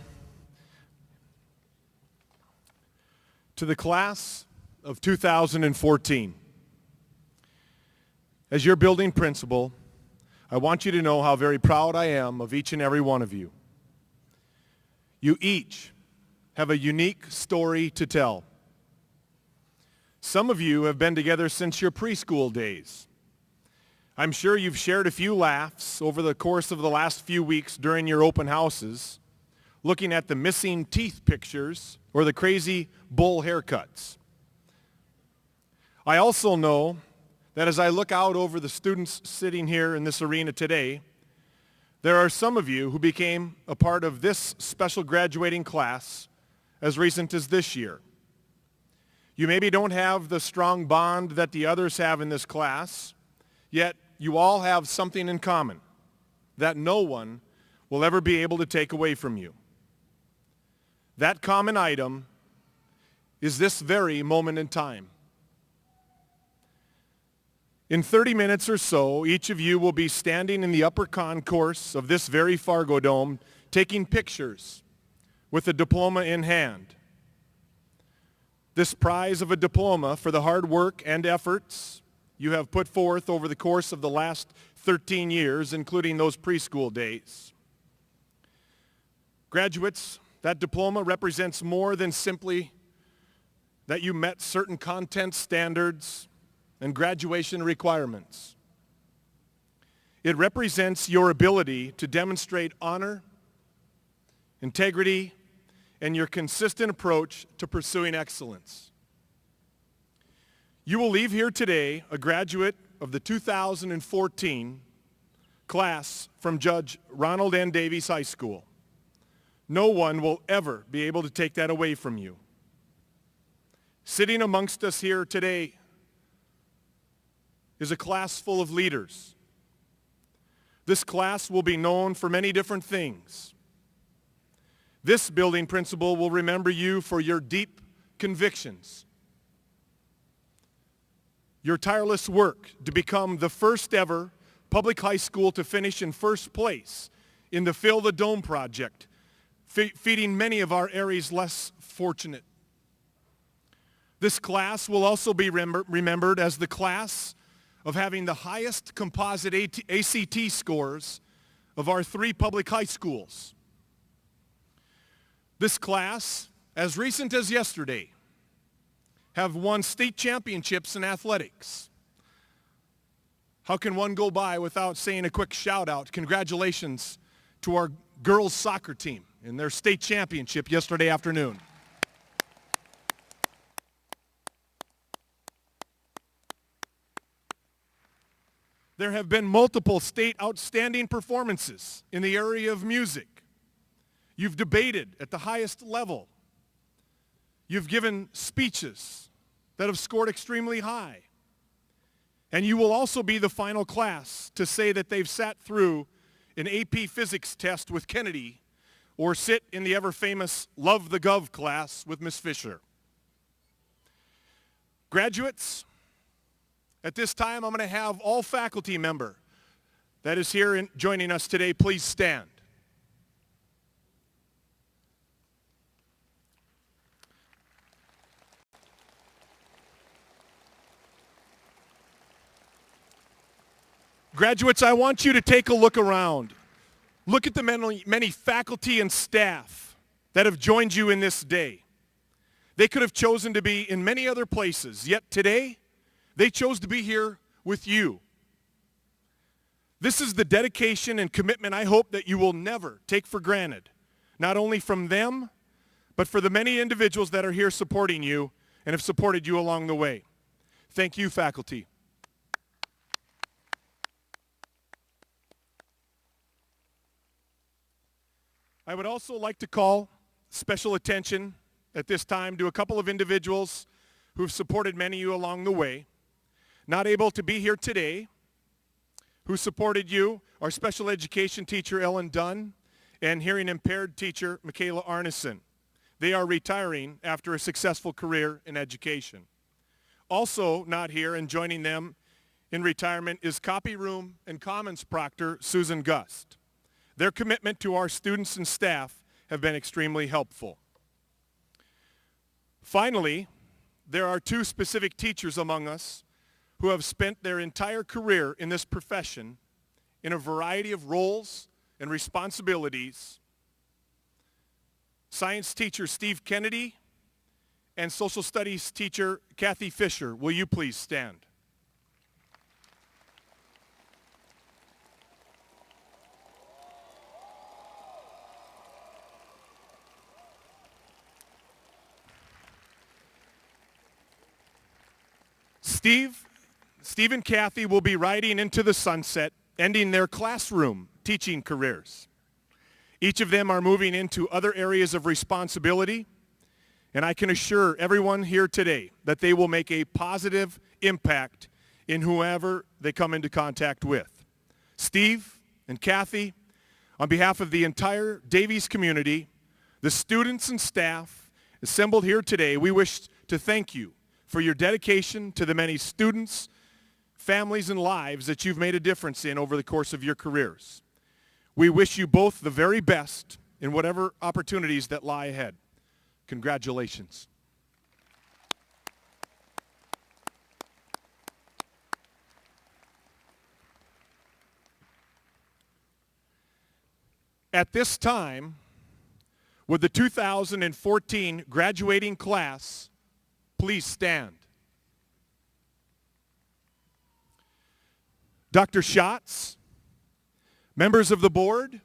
To the class of 2014, as your building principal, I want you to know how very proud I am of each and every one of you. You each have a unique story to tell. Some of you have been together since your preschool days. I'm sure you've shared a few laughs over the course of the last few weeks during your open houses, looking at the missing teeth pictures or the crazy bull haircuts. I also know that as I look out over the students sitting here in this arena today, there are some of you who became a part of this special graduating class as recent as this year. You maybe don't have the strong bond that the others have in this class, yet you all have something in common that no one will ever be able to take away from you. That common item is this very moment in time. In 30 minutes or so, each of you will be standing in the upper concourse of this very Fargo Dome, taking pictures with a diploma in hand. This prize of a diploma for the hard work and efforts you have put forth over the course of the last 13 years, including those preschool days. Graduates, that diploma represents more than simply that you met certain content standards and graduation requirements. It represents your ability to demonstrate honor, integrity, and your consistent approach to pursuing excellence. You will leave here today a graduate of the 2014 class from Judge Ronald N. Davies High School. No one will ever be able to take that away from you. Sitting amongst us here today is a class full of leaders. This class will be known for many different things. This building principal will remember you for your deep convictions, your tireless work to become the first ever public high school to finish in first place in the Fill the Dome project, feeding many of our area's less fortunate. This class will also be remembered as the class of having the highest composite ACT scores of our 3 public high schools. This class, as recent as yesterday, have won state championships in athletics. How can one go by without saying a quick shout out? Congratulations to our girls soccer team in their state championship yesterday afternoon. There have been multiple state outstanding performances in the area of music. You've debated at the highest level. You've given speeches that have scored extremely high. And you will also be the final class to say that they've sat through an AP physics test with Kennedy or sit in the ever-famous Love the Gov class with Miss Fisher. Graduates, at this time I'm going to have all faculty member that is here joining us today, please stand. Graduates, I want you to take a look around. Look at the many faculty and staff that have joined you in this day. They could have chosen to be in many other places, yet today they chose to be here with you. This is the dedication and commitment I hope that you will never take for granted, not only from them, but for the many individuals that are here supporting you and have supported you along the way. Thank you, faculty. I would also like to call special attention at this time to a couple of individuals who have supported many of you along the way. Not able to be here today, who supported you, our special education teacher Ellen Dunn and hearing impaired teacher Michaela Arneson. They are retiring after a successful career in education. Also not here and joining them in retirement is copy room and commons proctor Susan Gust. Their commitment to our students and staff have been extremely helpful. Finally, there are two specific teachers among us who have spent their entire career in this profession in a variety of roles and responsibilities. Science teacher Steve Kennedy and social studies teacher Kathy Fisher. Will you please stand? Steve and Kathy will be riding into the sunset, ending their classroom teaching careers. Each of them are moving into other areas of responsibility, and I can assure everyone here today that they will make a positive impact in whoever they come into contact with. Steve and Kathy, on behalf of the entire Davies community, the students and staff assembled here today, we wish to thank you for your dedication to the many students, families, and lives that you've made a difference in over the course of your careers. We wish you both the very best in whatever opportunities that lie ahead. Congratulations. At this time, would the 2014 graduating class please stand? Dr. Schatz, members of the board,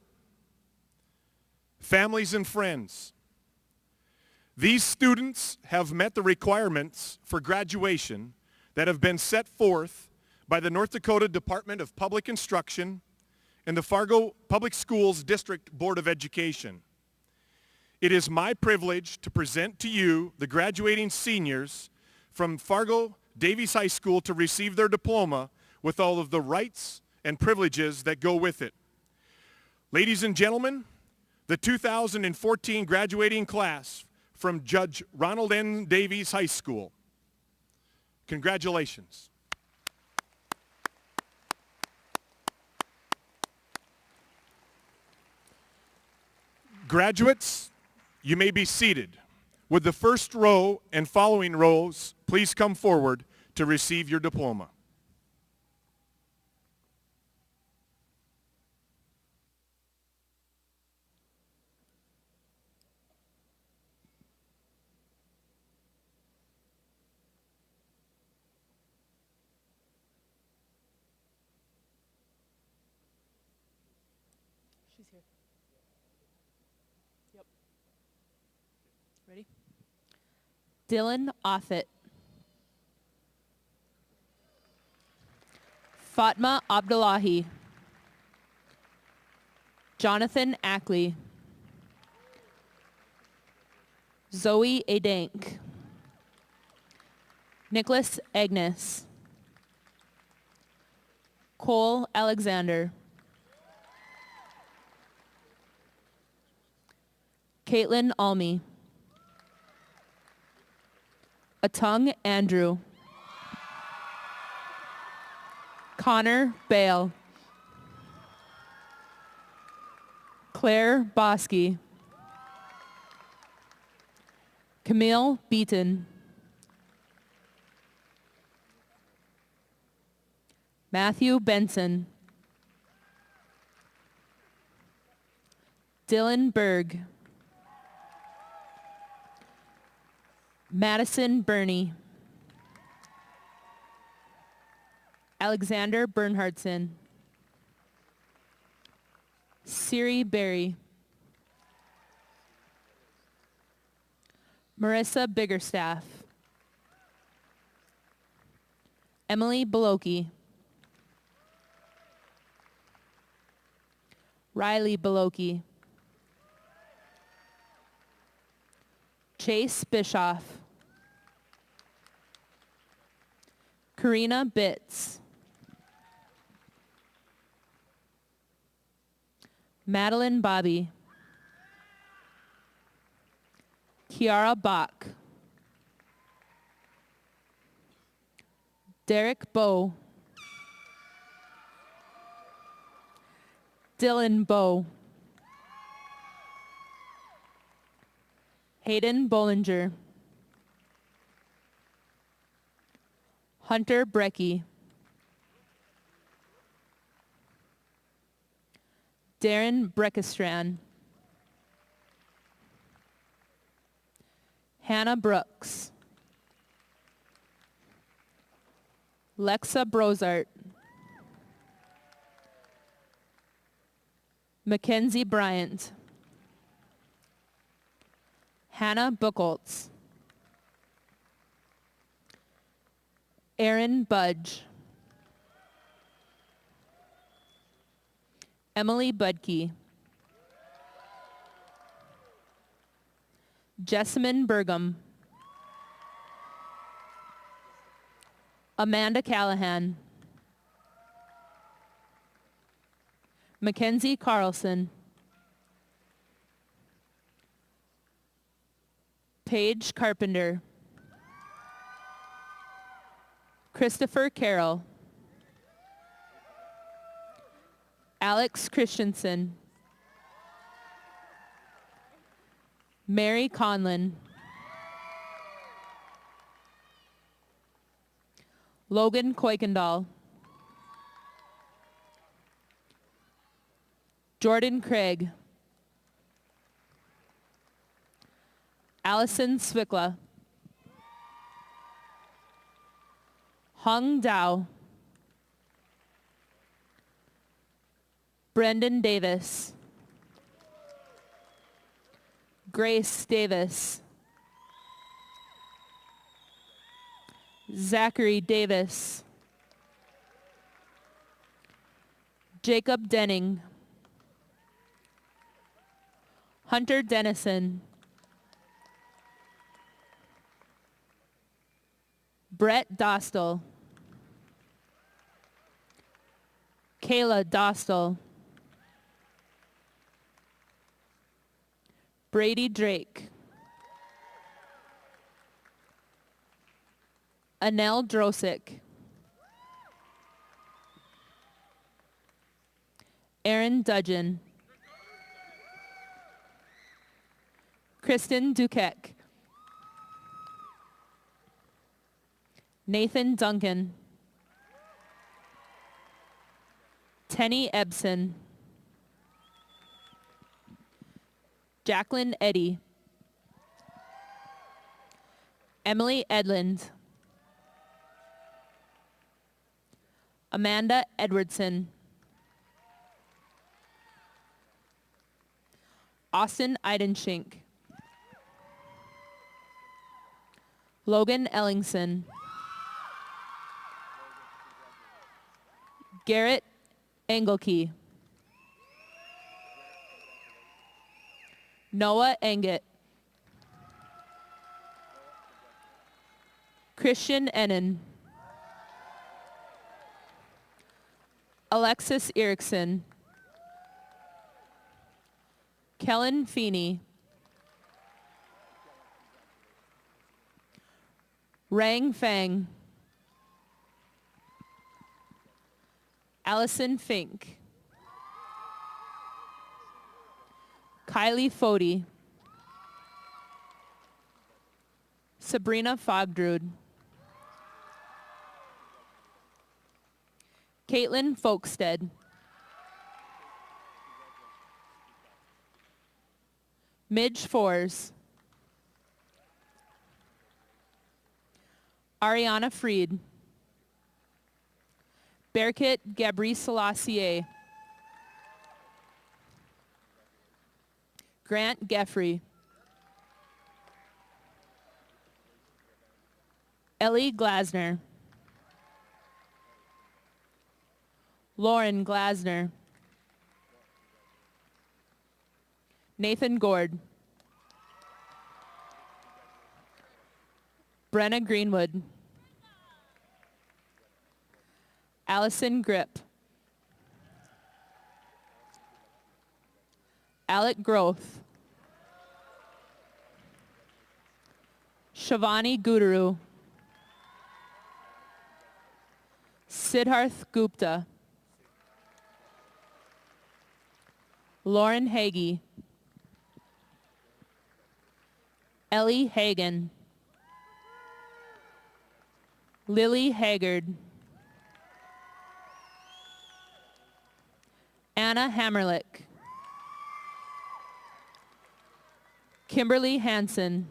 families and friends, these students have met the requirements for graduation that have been set forth by the North Dakota Department of Public Instruction and the Fargo Public Schools District Board of Education. It is my privilege to present to you the graduating seniors from Fargo Davies High School to receive their diploma with all of the rights and privileges that go with it. Ladies and gentlemen, the 2014 graduating class from Judge Ronald N. Davies High School. Congratulations. Graduates, you may be seated. Would the first row and following rows please come forward to receive your diploma? She's here. Yep. Ready? Dylan Offit. Fatma Abdullahi. Jonathan Ackley. Zoe Adank. Nicholas Agnes. Cole Alexander. Caitlin Almy. Atung Andrew. Connor Bale. Claire Bosky. Camille Beaton. Matthew Benson. Dylan Berg. Madison Burney. Alexander Bernhardson. Siri Berry. Marissa Biggerstaff. Emily Beloki. Riley Beloki. Chase Bischoff. Karina Bitts. Madeline Bobby. Kiara Bach. Derek Bow. Dylan Bow. Hayden Bollinger. Hunter Brecky. Darren Breckestran. Hannah Brooks. Lexa Brozart. Mackenzie Bryant. Hannah Buchholz. Erin Budge. Emily Budke. Jessamine Burgum. Amanda Callahan. Mackenzie Carlson. Paige Carpenter. Christopher Carroll. Alex Christensen. Mary Conlon. Logan Kuykendall. Jordan Craig. Allison Swickla. Hung Dao. Brendan Davis. Grace Davis. Zachary Davis. Jacob Denning. Hunter Dennison. Brett Dostal. Kayla Dostal. Brady Drake. Anel Drosick. Aaron Dudgeon. Kristen Duquette. Nathan Duncan. Tenny Ebson. Jacqueline Eddy. Emily Edland. Amanda Edwardson. Austin Eidenschink. Logan Ellingson. Garrett Engelke. Noah Engett. Christian Ennen. Alexis Erickson. Kellen Feeney. Rang Fang. Allison Fink. Kylie Fody. Sabrina Fogdrud. Caitlin Folkstead. Midge Fours. Ariana Freed. Berkit Gabri Selassie. Grant Geffrey. Ellie Glasner. Lauren Glasner. Nathan Gord. Brenna Greenwood. Allison Grip. Alec Groth. Shivani Guduru. Siddharth Gupta. Lauren Hagee. Ellie Hagan, Lily Haggard, Anna Hammerlick, Kimberly Hansen,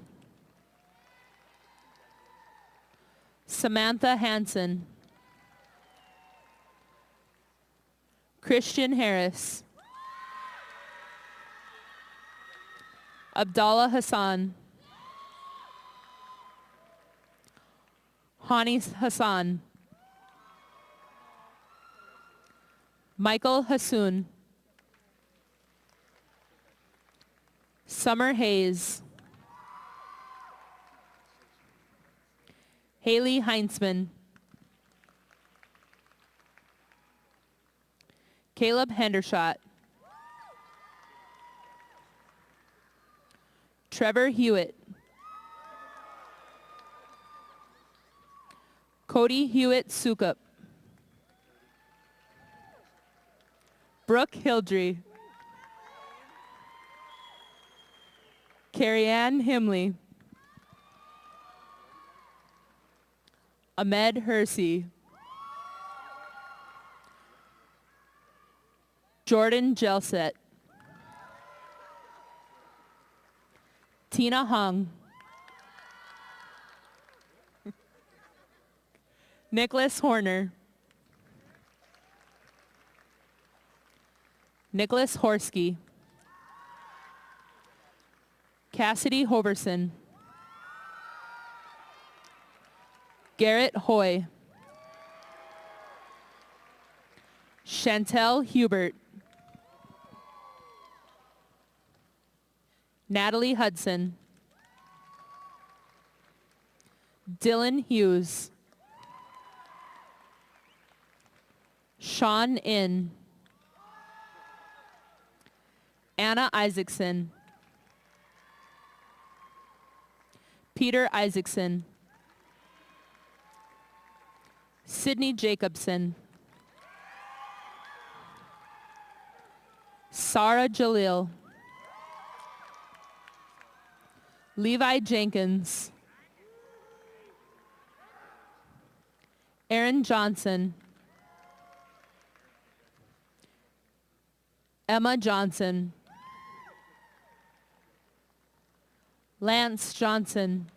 Samantha Hansen, Christian Harris, Abdallah Hassan, Hani Hassan, Michael Hassoun, Summer Hayes, Haley Heinzman, Caleb Hendershot, Trevor Hewitt, Cody Hewitt Sukup, Brooke Hildry, Carrie Ann Himley, Ahmed Hersey, Jordan Gelset, Tina Hung, Nicholas Horner, Nicholas Horsky, Cassidy Hoverson, Garrett Hoy, Chantel Hubert, Natalie Hudson, Dylan Hughes, Sean In, Anna Isaacson, Peter Isaacson, Sydney Jacobson, Sarah Jalil, Levi Jenkins, Aaron Johnson, Emma Johnson, Lance Johnson,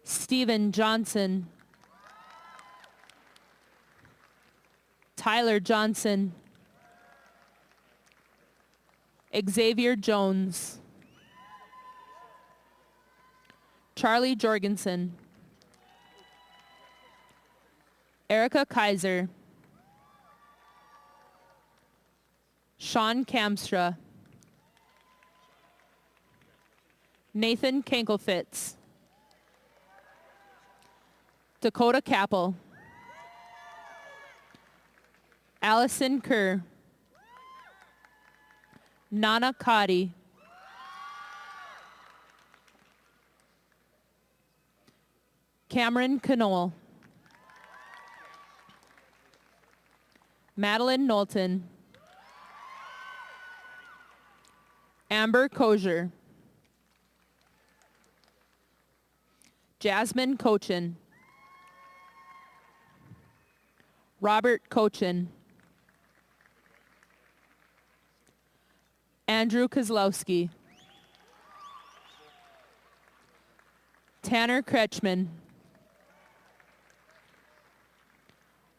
Stephen Johnson, Tyler Johnson, Xavier Jones, Charlie Jorgensen, Erica Kaiser, Sean Kamstra, Nathan Kankelfitz, Dakota Capel, Allison Kerr, Nana Kadi, Cameron Canole, Madeline Knowlton, Amber Kosher, Jasmine Cochin, Robert Cochin, Andrew Kozlowski, Tanner Kretschmann,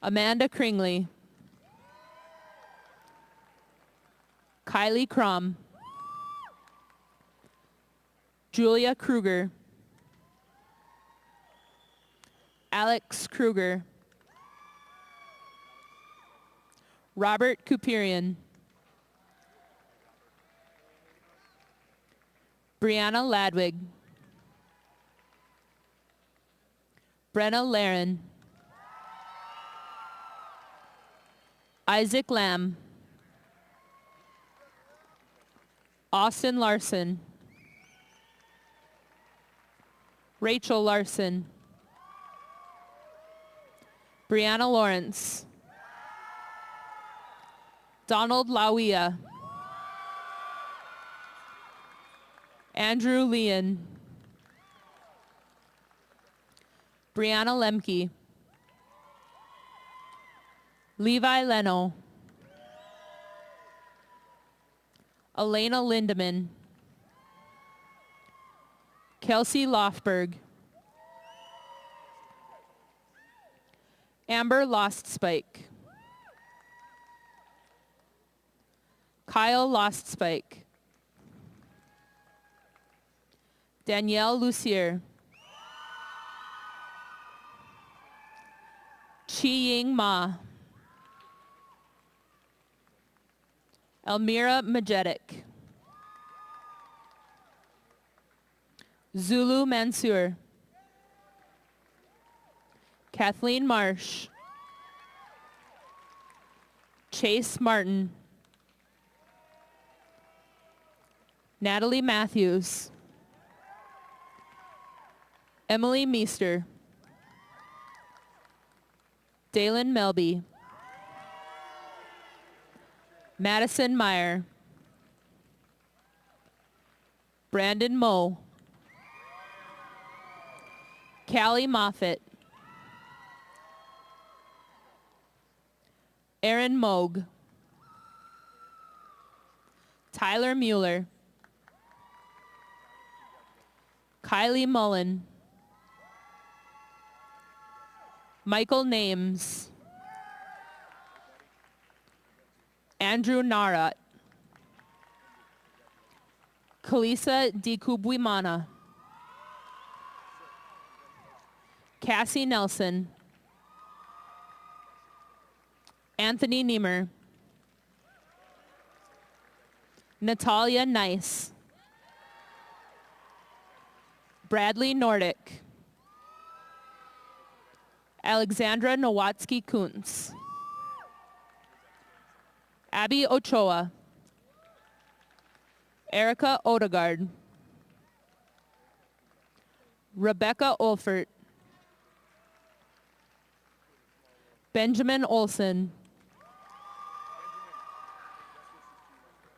Amanda Kringley, Kylie Crum, Julia Kruger, Alex Kruger, Robert Kupirian, Brianna Ladwig, Brenna Laren, Isaac Lamb, Austin Larson, Rachel Larson, Brianna Lawrence, Donald Lawia, Andrew Leon, Brianna Lemke, Levi Leno, Elena Lindeman, Kelsey Lofberg, Amber Lostspike, Kyle Lostspike, Danielle Lucier, Chi Ying Ma, Elmira Majetic, Zulu Mansour, Kathleen Marsh, Chase Martin, Natalie Matthews, Emily Meester, Dalen Melby, Madison Meyer, Brandon Moe, Callie Moffitt, Aaron Moog, Tyler Mueller, Kylie Mullen, Michael Names, Andrew Narat, Kalisa Dikubwimana, Cassie Nelson, Anthony Niemer, Natalia Nice, Bradley Nordick, Alexandra Nowatzki-Kuntz, Abby Ochoa, Erica Odegaard, Rebecca Olfert, Benjamin Olson,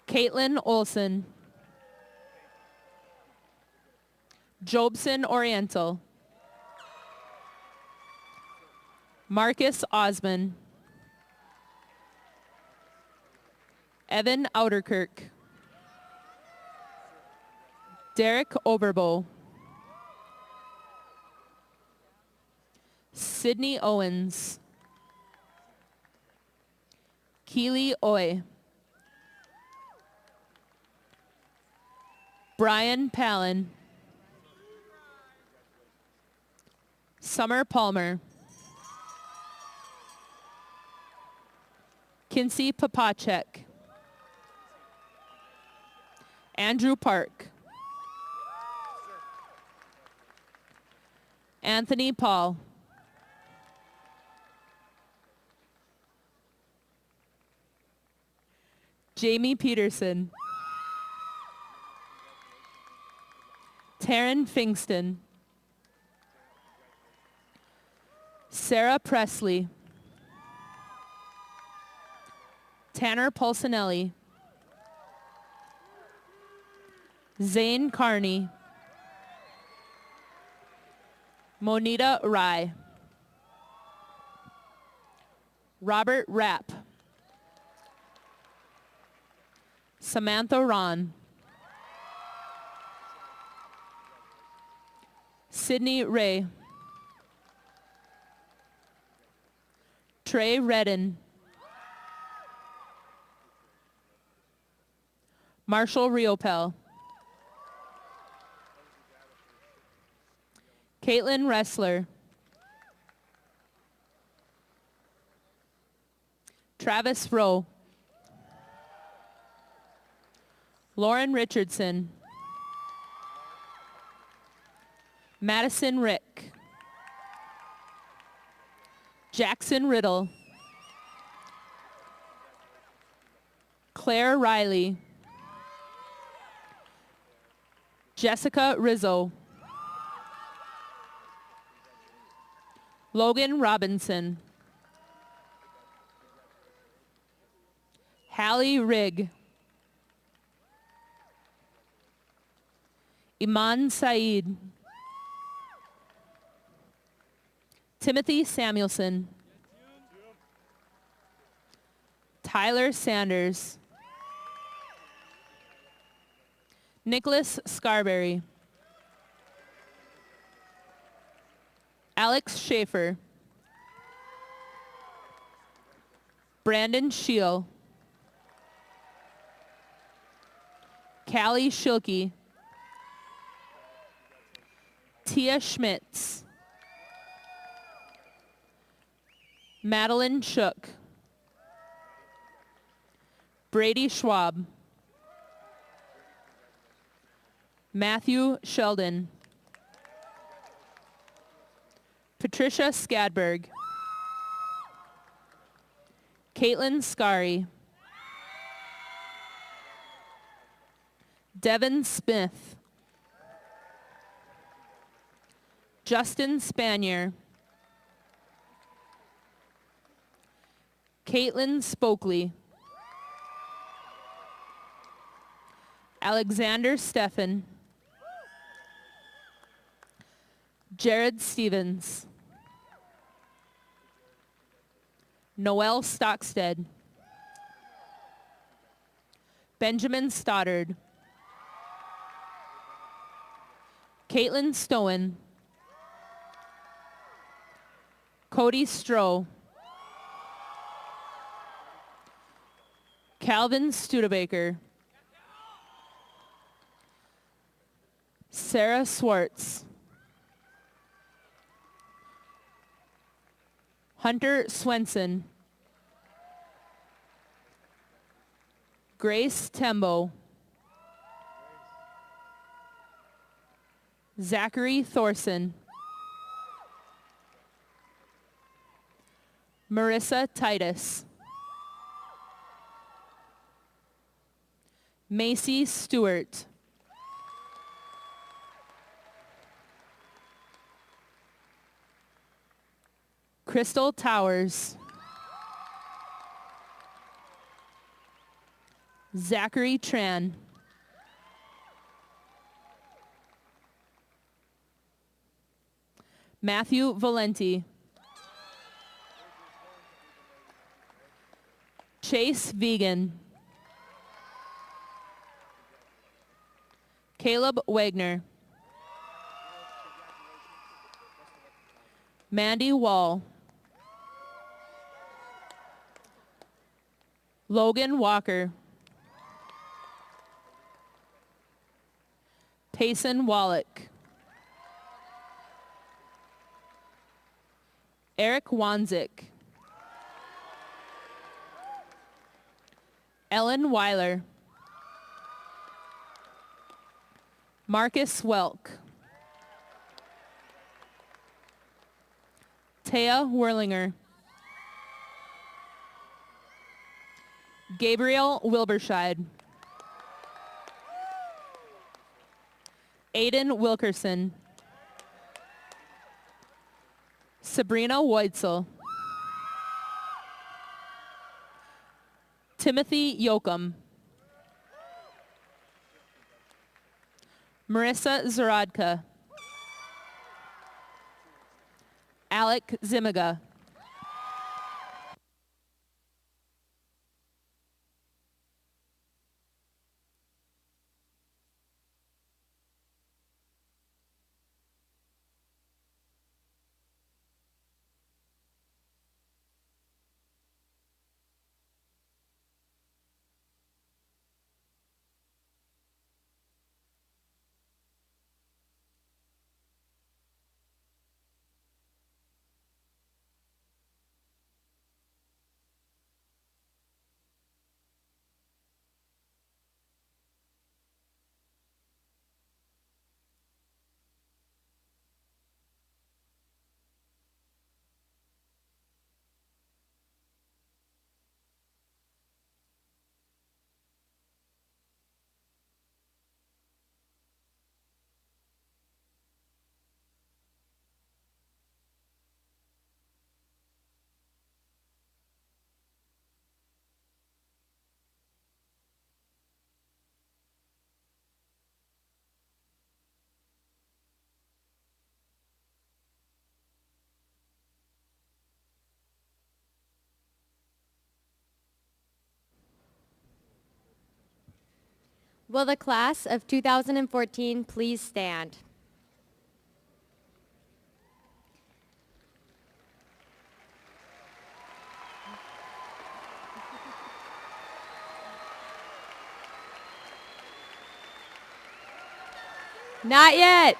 Caitlin Olson, Jobson Oriental, Marcus Osman, Evan Outerkirk, Derek Oberbo, Sydney Owens, Keely Oy, Brian Palin, Summer Palmer, Kinsey Papacek, Andrew Park, Anthony Paul, Jamie Peterson, Taryn Fingston, Sarah Presley, Tanner Pulsinelli, Zane Carney, Monita Rai, Robert Rapp, Samantha Ron, Sydney Ray, Trey Redden, Marshall Riopel, Caitlin Ressler, Travis Rowe, Lauren Richardson, Madison Rick, Jackson Riddle, Claire Riley, Jessica Rizzo, Logan Robinson, Hallie Rigg, Iman Saeed. Timothy Samuelson. Tyler Sanders. Nicholas Scarberry. Alex Schaefer. Brandon Scheel. Callie Schilke. Tia Schmitz. Madeline Shook. Brady Schwab. Matthew Sheldon. Patricia Skadberg. Caitlin Scary. Devin Smith. Justin Spanier. Caitlin Spokley. Alexander Steffen. Jared Stevens. Noel Stockstead. Benjamin Stoddard. Caitlin Stowen. Cody Stroh. Calvin Studebaker. Sarah Swartz. Hunter Swenson. Grace Tembo. Zachary Thorson. Marissa Titus. Macy Stewart. Crystal Towers. Zachary Tran. Matthew Valenti. Chase Vegan. Caleb Wagner. Mandy Wall. Logan Walker. Payson Wallach. Eric Wanzik. Ellen Weiler. Marcus Welk. Taya Werlinger. Gabriel Wilberscheid. Aiden Wilkerson. Sabrina Weitzel. Timothy Yoakum. Marissa Zaradka. Alec Zimiga. Will the class of 2014 please stand? Not yet.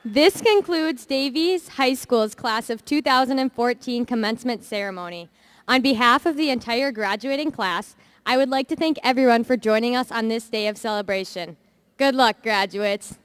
This concludes Davies High School's class of 2014 commencement ceremony. On behalf of the entire graduating class, I would like to thank everyone for joining us on this day of celebration. Good luck, graduates.